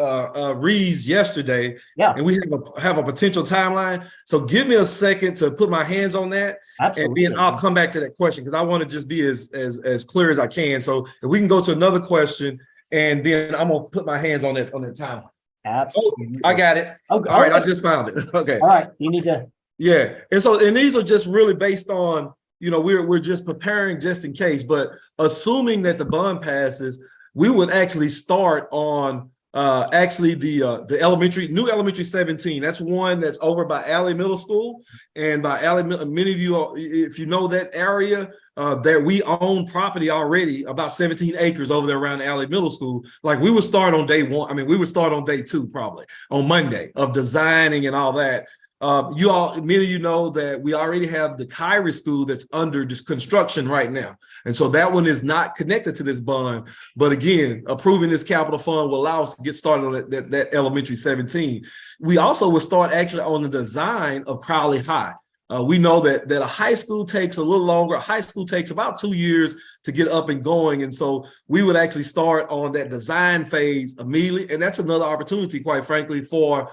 Reeves yesterday, and we have a potential timeline. So give me a second to put my hands on that. Absolutely. And then I'll come back to that question because I want to just be as clear as I can. So if we can go to another question, and then I'm gonna put my hands on that timeline. Absolutely. Oh, I got it. Okay. All right, I just found it. Okay. All right. You need to. Yeah. And these are just really based on, we're just preparing just in case, but assuming that the bond passes, we would actually start on the new elementary 17. That's one that's over by Alley Middle School. And by Alley, many of you, if you know that area, that we own property already, about 17 acres over there around Alley Middle School. Like we would start on day one. I mean, we would start on day two, probably on Monday, of designing and all that. Many of you know that we already have the Kyrie School that's under construction right now. And so that one is not connected to this bond. But again, approving this capital fund will allow us to get started on that elementary 17. We also will start actually on the design of Crowley High. We know that a high school takes a little longer. A high school takes about 2 years to get up and going. And so we would actually start on that design phase immediately. And that's another opportunity, quite frankly, for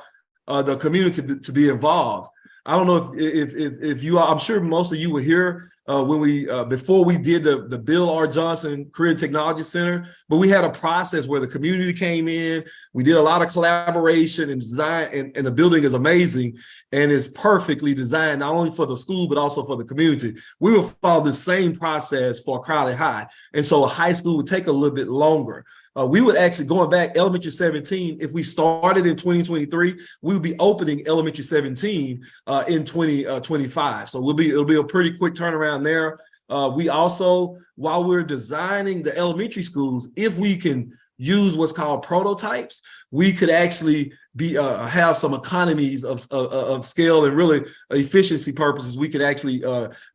the community to be involved. I don't know if you are, I'm sure most of you were here when we before we did the Bill R. Johnson Career Technology Center, but we had a process where the community came in. We did a lot of collaboration and design, and the building is amazing and is perfectly designed not only for the school but also for the community. We will follow the same process for Crowley High, and so a high school would take a little bit longer. We would actually, going back, elementary 17, if we started in 2023, we would be opening elementary 17 in 2025. So it'll be a pretty quick turnaround there. We also, while we're designing the elementary schools, if we can use what's called prototypes, we could actually have some economies of scale and really efficiency purposes. We could actually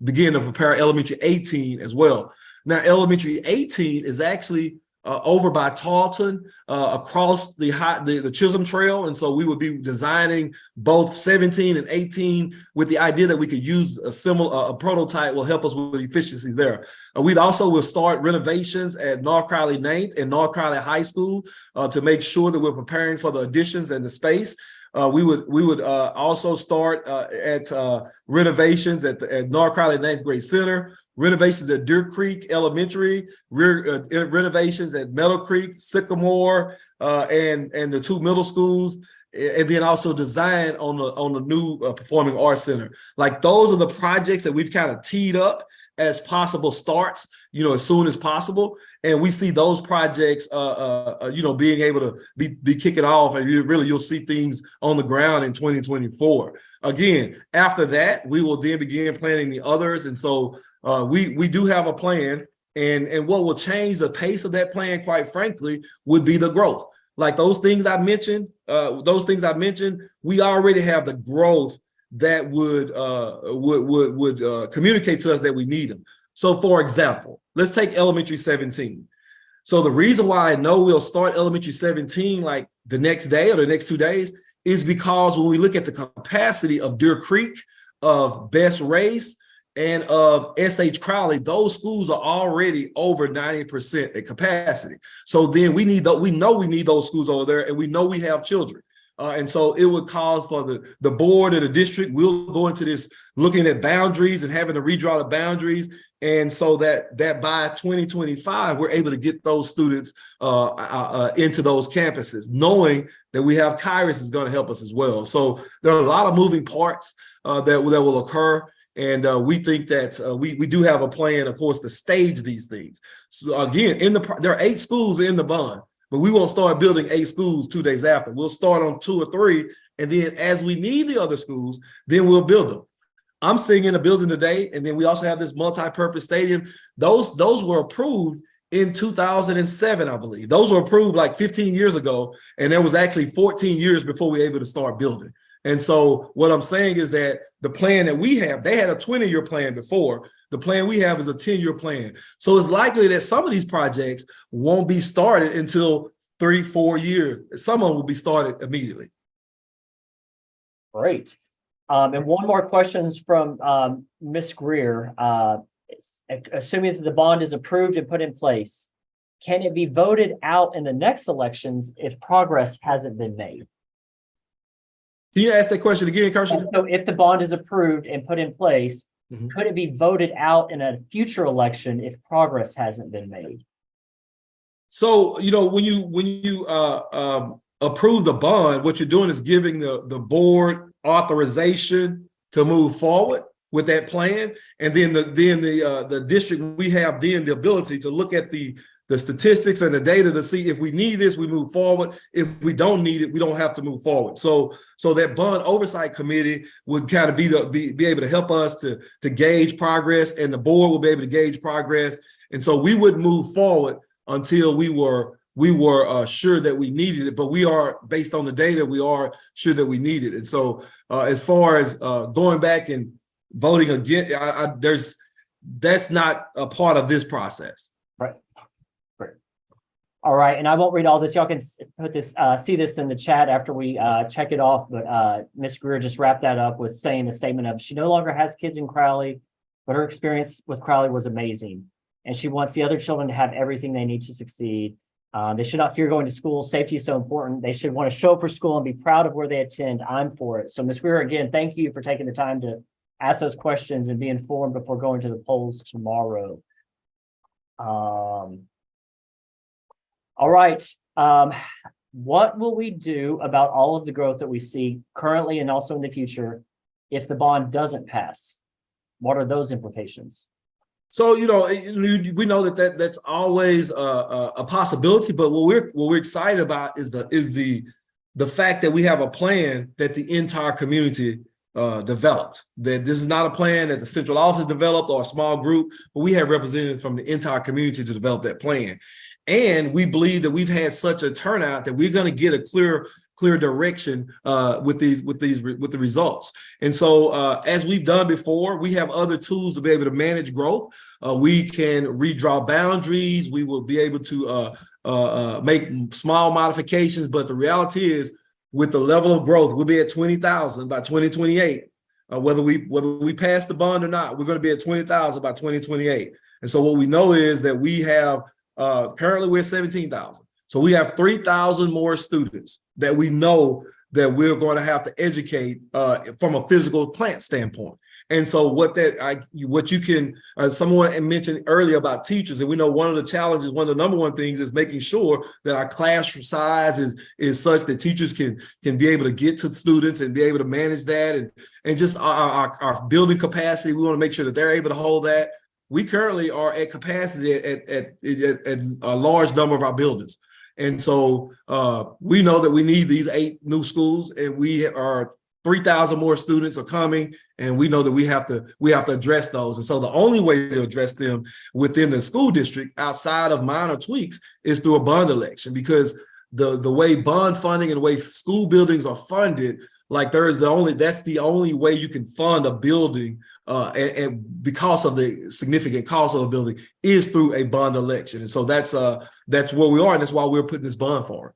begin to prepare elementary 18 as well. Now, elementary 18 is actually over by Tarleton, across the Chisholm Trail. And so we would be designing both 17 and 18 with the idea that we could use a prototype will help us with efficiencies there. We'd also will start renovations at North Crowley 9th and North Crowley High School to make sure that we're preparing for the additions and the space. We would also start at renovations at North Crowley 9th Grade Center, renovations at Deer Creek Elementary, renovations at Meadow Creek, Sycamore, and the two middle schools, and then also design on the new Performing Arts Center. Like those are the projects that we've kind of teed up as possible starts, as soon as possible. And we see those projects, being able to be kicking off, and you'll see things on the ground in 2024. Again, after that, we will then begin planning the others. And so we do have a plan And what will change the pace of that plan, quite frankly, would be the growth. Like those things I mentioned, we already have the growth that would communicate to us that we need them. So for example, let's take elementary 17. So the reason why I know we'll start elementary 17 like the next day or the next 2 days is because when we look at the capacity of Deer Creek, of Best Race, and of S.H. Crowley, those schools are already over 90% at capacity. So then we know we need those schools over there, and we know we have children. And so it would cause for the board and the district, we'll go into this looking at boundaries and having to redraw the boundaries. And so that by 2025, we're able to get those students into those campuses, knowing that we have Kairos is going to help us as well. So there are a lot of moving parts that will occur. And we think that we do have a plan, of course, to stage these things. So again, there are 8 schools in the bond, but we won't start building 8 schools 2 days after. We'll start on 2 or 3, and then as we need the other schools, then we'll build them. I'm sitting in a building today, and then we also have this multi-purpose stadium. Those were approved in 2007, I believe. Those were approved like 15 years ago, and there was actually 14 years before we were able to start building. And so what I'm saying is that the plan that we have, they had a 20-year plan before. The plan we have is a 10-year plan. So it's likely that some of these projects won't be started until 3-4 years. Some of them will be started immediately. Great. And one more question is from Ms. Greer. Assuming that the bond is approved and put in place, can it be voted out in the next elections if progress hasn't been made? Can you ask that question again, Kirsten? So if the bond is approved and put in place, could it be voted out in a future election if progress hasn't been made? So, when you approve the bond, what you're doing is giving the board authorization to move forward with that plan. And then the district, we have then the ability to look at the statistics and the data to see if we need this, we move forward. If we don't need it, we don't have to move forward. So that bond oversight committee would kind of be able to help us to gauge progress, and the board will be able to gauge progress. And so we wouldn't move forward until we were sure that we needed it, but we are, based on the data, we are sure that we need it. And so as far as going back and voting again, that's not a part of this process. Right. Great. All right, and I won't read all this. Y'all can put this, see this in the chat after we check it off. But Ms. Greer just wrapped that up with saying a statement of she no longer has kids in Crowley, but her experience with Crowley was amazing, and she wants the other children to have everything they need to succeed. They should not fear going to school. Safety is so important. They should want to show up for school and be proud of where they attend. I'm for it. So Ms. Greer, again, thank you for taking the time to ask those questions and be informed before going to the polls tomorrow. All right. What will we do about all of the growth that we see currently and also in the future if the bond doesn't pass? What are those implications? So, we know that's always a possibility, but what we're excited about is the fact that we have a plan that the entire community developed. That this is not a plan that the central office developed or a small group, but we have representatives from the entire community to develop that plan. And we believe that we've had such a turnout that we're going to get a clear direction with the results. And so as we've done before, we have other tools to be able to manage growth. We can redraw boundaries. We will be able to make small modifications. But the reality is, with the level of growth, we'll be at 20,000 by 2028. Whether we pass the bond or not, we're going to be at 20,000 by 2028. And so what we know is that we have currently we're 17,000. So we have 3,000 more students that we know that we're going to have to educate from a physical plant standpoint. And so someone mentioned earlier about teachers, and we know one of the challenges, one of the number one things is making sure that our classroom size is such that teachers can be able to get to students and be able to manage that, and just our building capacity. We want to make sure that they're able to hold that. We currently are at capacity at a large number of our buildings. And so we know that we need these 8 new schools, and we are 3,000 more students are coming, and we know that we have to address those. And so the only way to address them within the school district outside of minor tweaks is through a bond election, because the way bond funding and the way school buildings are funded, like that's the only way you can fund a building, and because of the significant cost of a building is through a bond election. And so that's where we are, and that's why we're putting this bond forward.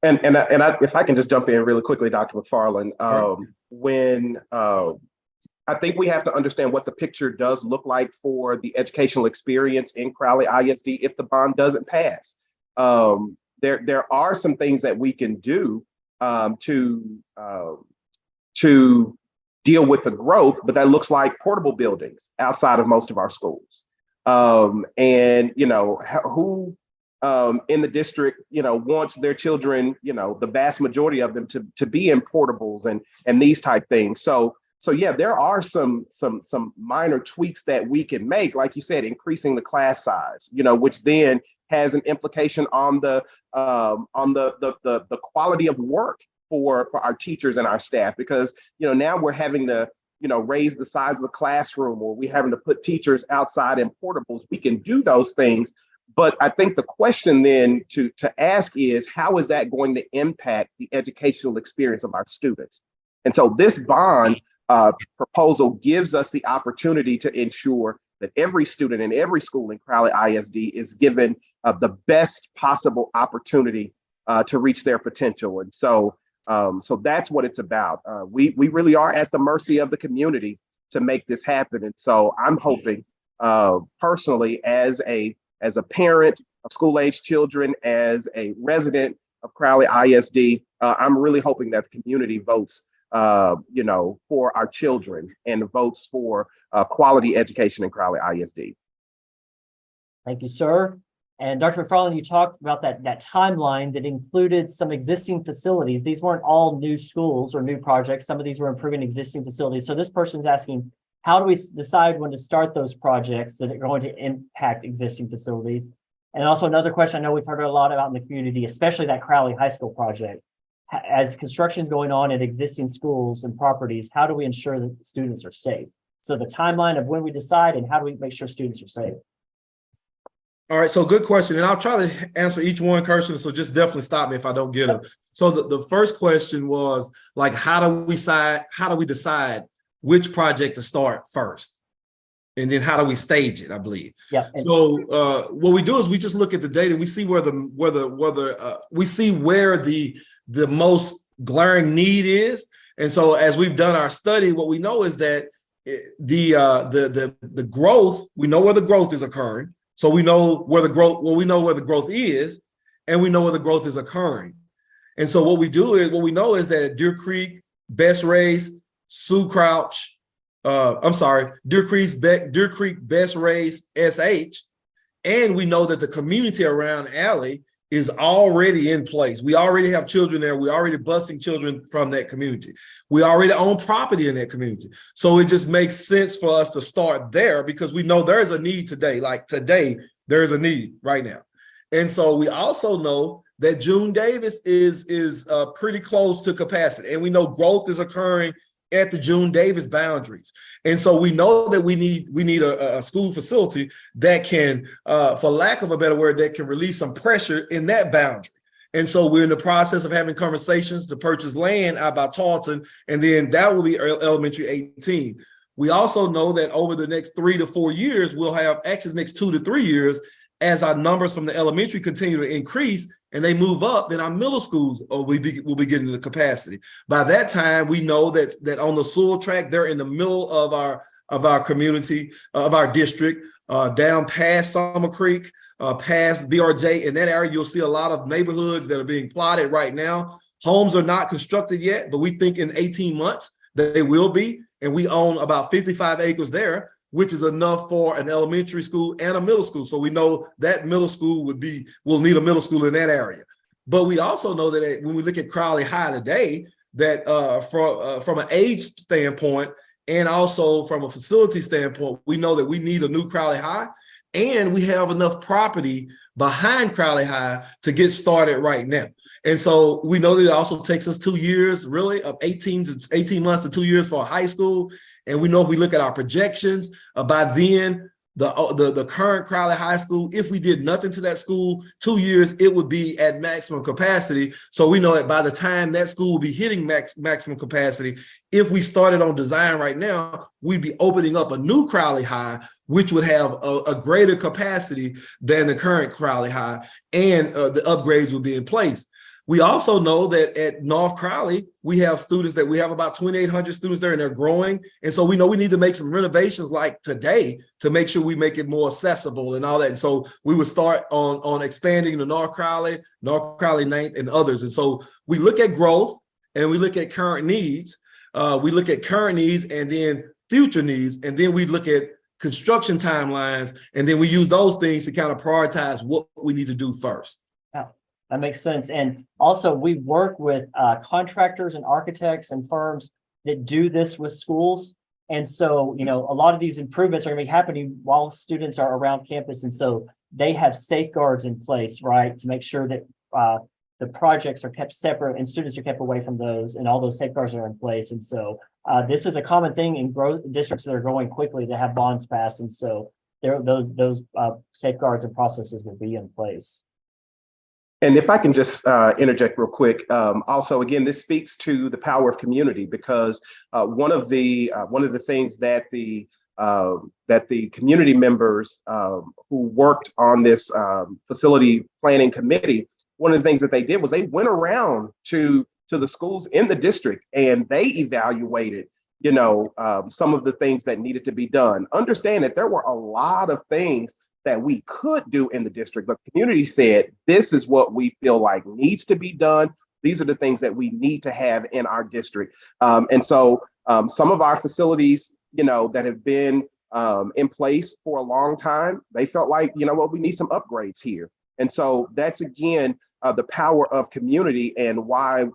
And if I can just jump in really quickly, Dr. McFarland, I think we have to understand what the picture does look like for the educational experience in Crowley ISD if the bond doesn't pass. There are some things that we can do to deal with the growth, but that looks like portable buildings outside of most of our schools. And who in the district, wants their children, the vast majority of them to be in portables and these type things. So yeah, there are some minor tweaks that we can make, like you said, increasing the class size, which then has an implication on the quality of work for our teachers and our staff, because now we're having to raise the size of the classroom, or we're having to put teachers outside in portables. We can do those things, but I think the question then to ask is, how is that going to impact the educational experience of our students? And so this bond proposal gives us the opportunity to ensure that every student in every school in Crowley ISD is given the best possible opportunity to reach their potential. And so that's what it's about. We really are at the mercy of the community to make this happen. And so I'm hoping personally, as a parent of school-age children, as a resident of Crowley ISD, I'm really hoping that the community votes for our children and votes for quality education in Crowley ISD. Thank you, sir. And Dr. McFarland, you talked about that timeline that included some existing facilities. These weren't all new schools or new projects. Some of these were improving existing facilities. So this person's asking, how do we decide when to start those projects that are going to impact existing facilities? And also another question I know we've heard a lot about in the community, especially that Crowley High School project. As construction is going on at existing schools and properties, how do we ensure that students are safe? So the timeline of when we decide, and how do we make sure students are safe? All right, so good question. And I'll try to answer each one, Kirsten, so just definitely stop me if I don't get them. So the first question was, like, how do we decide which project to start first? And then how do we stage it, I believe. Yeah. So what we do is we just look at the data. We see where the most glaring need is. And so as we've done our study, what we know is that the growth, we know where the growth is occurring. So we know where the growth is, and we know where the growth is occurring. And so what we know is that at Deer Creek, Best Race, Sioux Crouch, Deer Creek, Best Race, SH, and we know that the community around Alley is already in place. We already have children there. We're already busing children from that community. We already own property in that community. So it just makes sense for us to start there, because we know there's a need today. Like today, there's a need right now. And so we also know that June Davis is pretty close to capacity. And we know growth is occurring at the June Davis boundaries. And so we know that we need a school facility that can, for lack of a better word, that can release some pressure in that boundary. And so we're in the process of having conversations to purchase land out by Tarleton, and then that will be elementary 18. We also know that over the next 3 to 4 years, we'll have actually the next 2 to 3 years, as our numbers from the elementary continue to increase and they move up, then our middle schools will be getting the capacity. By that time, we know that on the Sewell track, they're in the middle of our community, of our district, down past Summer Creek, past BRJ. In that area, you'll see a lot of neighborhoods that are being plotted right now. Homes are not constructed yet, but we think in 18 months that they will be. And we own about 55 acres there, which is enough for an elementary school and a middle school. So we know that middle school will need a middle school in that area. But we also know that when we look at Crowley High today, that from an age standpoint and also from a facility standpoint, we know that we need a new Crowley High. and we have enough property behind Crowley High to get started right now. And so we know that it also takes us 2 years, really, of 18 months to 2 years for a high school. And we know if we look at our projections, by then, the current Crowley High School, if we did nothing to that school, 2 years, it would be at maximum capacity. So we know that by the time that school will be hitting maximum capacity, if we started on design right now, we'd be opening up a new Crowley High, which would have a greater capacity than the current Crowley High, and the upgrades would be in place. We also know that at North Crowley, we have about 2,800 students there, and they're growing. And so we know we need to make some renovations like today to make sure we make it more accessible and all that. And so we would start on expanding the North Crowley 9th, and others. And so we look at growth and we look at current needs. We look at current needs and then future needs. And then we look at construction timelines. And then we use those things to kind of prioritize what we need to do first. That makes sense. And also we work with contractors and architects and firms that do this with schools. And so, you know, a lot of these improvements are going to be happening while students are around campus. And so they have safeguards in place, right, to make sure that the projects are kept separate and students are kept away from those, and all those safeguards are in place. And so this is a common thing in growth districts that are growing quickly to have bonds passed. And so those safeguards and processes will be in place. And if I can just interject real quick, also, again, this speaks to the power of community, because one of the things that the community members who worked on this facility planning committee, one of the things that they did was they went around to the schools in the district and they evaluated, you know, some of the things that needed to be done. Understand that there were a lot of things that we could do in the district, but community said, this is what we feel like needs to be done. These are the things that we need to have in our district. And so some of our facilities, you know, that have been in place for a long time, they felt like, you know what, we need some upgrades here. And so that's, again, the power of community, and why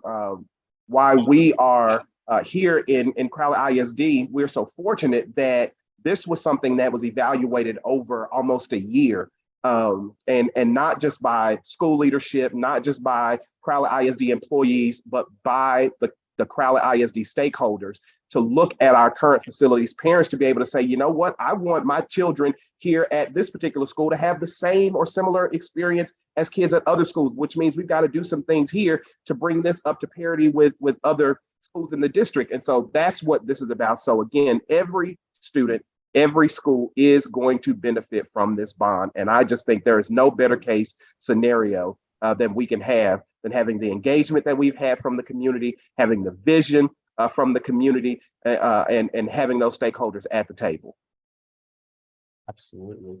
we are here in Crowley ISD. We're so fortunate that this was something that was evaluated over almost a year, and not just by school leadership, not just by Crowley ISD employees, but by the Crowley ISD stakeholders, to look at our current facilities, parents to be able to say, you know what, I want my children here at this particular school to have the same or similar experience as kids at other schools, which means we've got to do some things here to bring this up to parity with other schools in the district. And so that's what this is about. So again, every student, every school is going to benefit from this bond. And I just think there is no better case scenario than we can have than having the engagement that we've had from the community, having the vision from the community, and having those stakeholders at the table. Absolutely.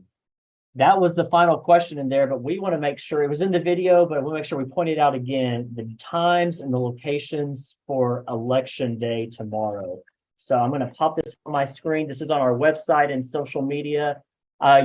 That was the final question in there, but we want to make sure, it was in the video, but we'll make sure we point it out again, the times and the locations for election day tomorrow. So I'm going to pop this on my screen. This is on our website and social media.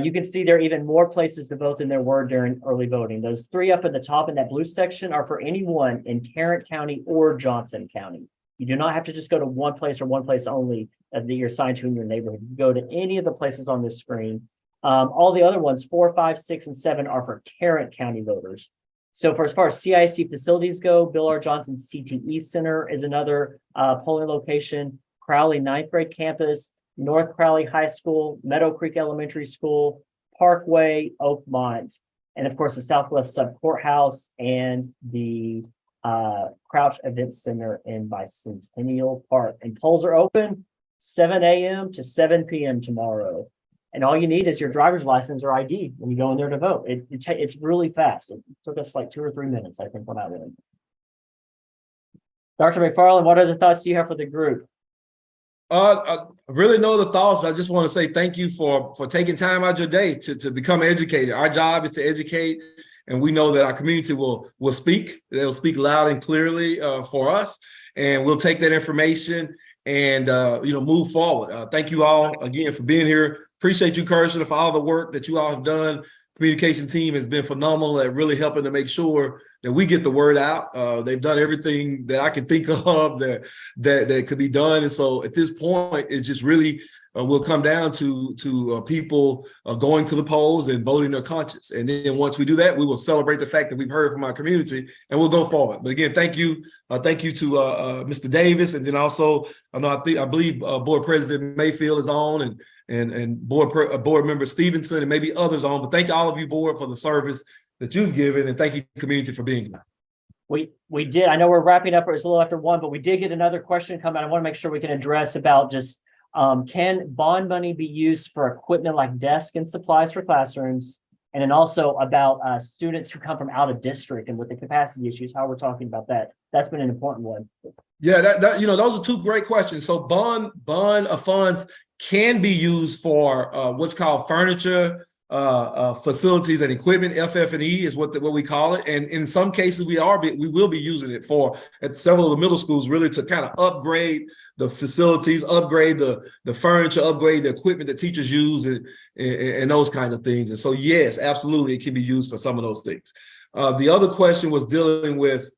You can see there are even more places to vote than there were during early voting. Those three up at the top in that blue section are for anyone in Tarrant County or Johnson County. You do not have to just go to one place or one place only that you're assigned to in your neighborhood. You can go to any of the places on this screen. All the other ones, 4, 5, 6, and 7 are for Tarrant County voters. So for as far as CIC facilities go, Bill R. Johnson CTE Center is another polling location. Crowley 9th grade campus, North Crowley High School, Meadow Creek Elementary School, Parkway, Oakmont, and of course the Southwest Sub Courthouse and the Crouch Event Center in Bicentennial Park. And polls are open 7 a.m. to 7 p.m. tomorrow. And all you need is your driver's license or ID when you go in there to vote. It's really fast. It took us like 2 or 3 minutes, I think, when I went. Dr. McFarland, what other thoughts do you have for the group? Really no other thoughts. I just want to say thank you for taking time out your day to become educated. Our job is to educate, and we know that our community will speak. They'll speak loud and clearly for us, and we'll take that information and move forward. Thank you all again for being here. Appreciate you, Kirsten, for all the work that you all have done. Communication team has been phenomenal at really helping to make sure that we get the word out. They've done everything that I can think of that could be done. And so at this point, it just really will come down to people going to the polls and voting their conscience. And then once we do that, we will celebrate the fact that we've heard from our community and we'll go forward. But again, thank you. Thank you to Mr. Davis. And then also, I believe Board President Mayfield is on and board member Stevenson and maybe others on. But thank all of you, board, for the service that you've given, and thank you, community, for being here. We did. I know we're wrapping up. It's a little after 1, but we did get another question come out. I want to make sure we can address about just can bond money be used for equipment like desks and supplies for classrooms, and then also about students who come from out of district and with the capacity issues. How we're talking about that. That's been an important one. Yeah, that those are 2 great questions. So bond funds can be used for what's called furniture. Facilities and equipment, FF&E is what we call it, and in some cases we will be using it for at several of the middle schools, really to kind of upgrade the facilities, upgrade the furniture, upgrade the equipment that teachers use, and those kind of things. And so yes, absolutely, it can be used for some of those things. The other question was dealing with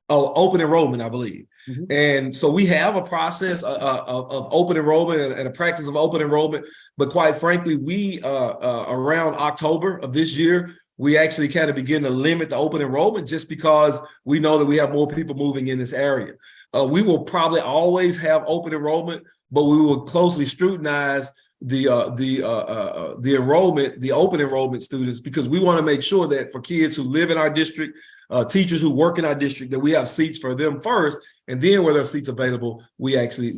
open enrollment, I believe. Mm-hmm. And so we have a process of open enrollment and a practice of open enrollment. But quite frankly, we around October of this year, we actually kind of begin to limit the open enrollment just because we know that we have more people moving in this area. We will probably always have open enrollment, but we will closely scrutinize the enrollment, the open enrollment students, because we want to make sure that for kids who live in our district, teachers who work in our district, that we have seats for them first, and then where there are seats available, we actually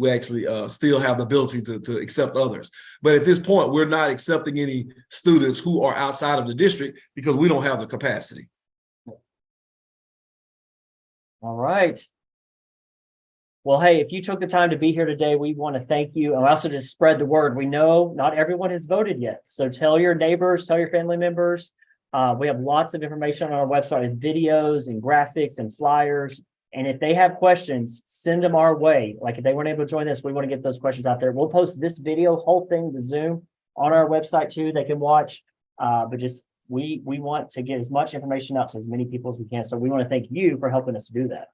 still have the ability to accept others. But at this point, we're not accepting any students who are outside of the district because we don't have the capacity. All right. Well, hey, if you took the time to be here today, we want to thank you. And also to spread the word. We know not everyone has voted yet. So tell your neighbors, tell your family members. We have lots of information on our website with videos and graphics and flyers. And if they have questions, send them our way. Like if they weren't able to join us, we want to get those questions out there. We'll post this video, whole thing, the Zoom, on our website too. They can watch. But just we want to get as much information out to as many people as we can. So we want to thank you for helping us do that.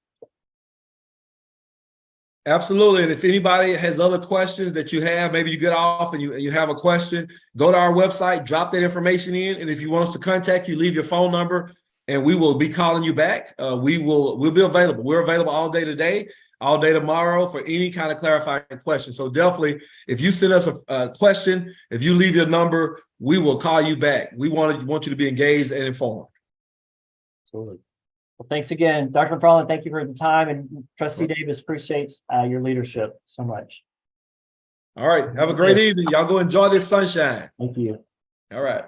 Absolutely. And if anybody has other questions that you have, maybe you get off and you have a question, go to our website, drop that information in. And if you want us to contact you, leave your phone number and we will be calling you back. We'll be available. We're available all day today, all day tomorrow for any kind of clarifying question. So definitely, if you send us a question, if you leave your number, we will call you back. We want you to be engaged and informed. Absolutely. Well, thanks again, Dr. McFarland. Thank you for the time, and Trustee Davis appreciates your leadership so much. All right. Have a great evening. Y'all go enjoy this sunshine. Thank you. All right.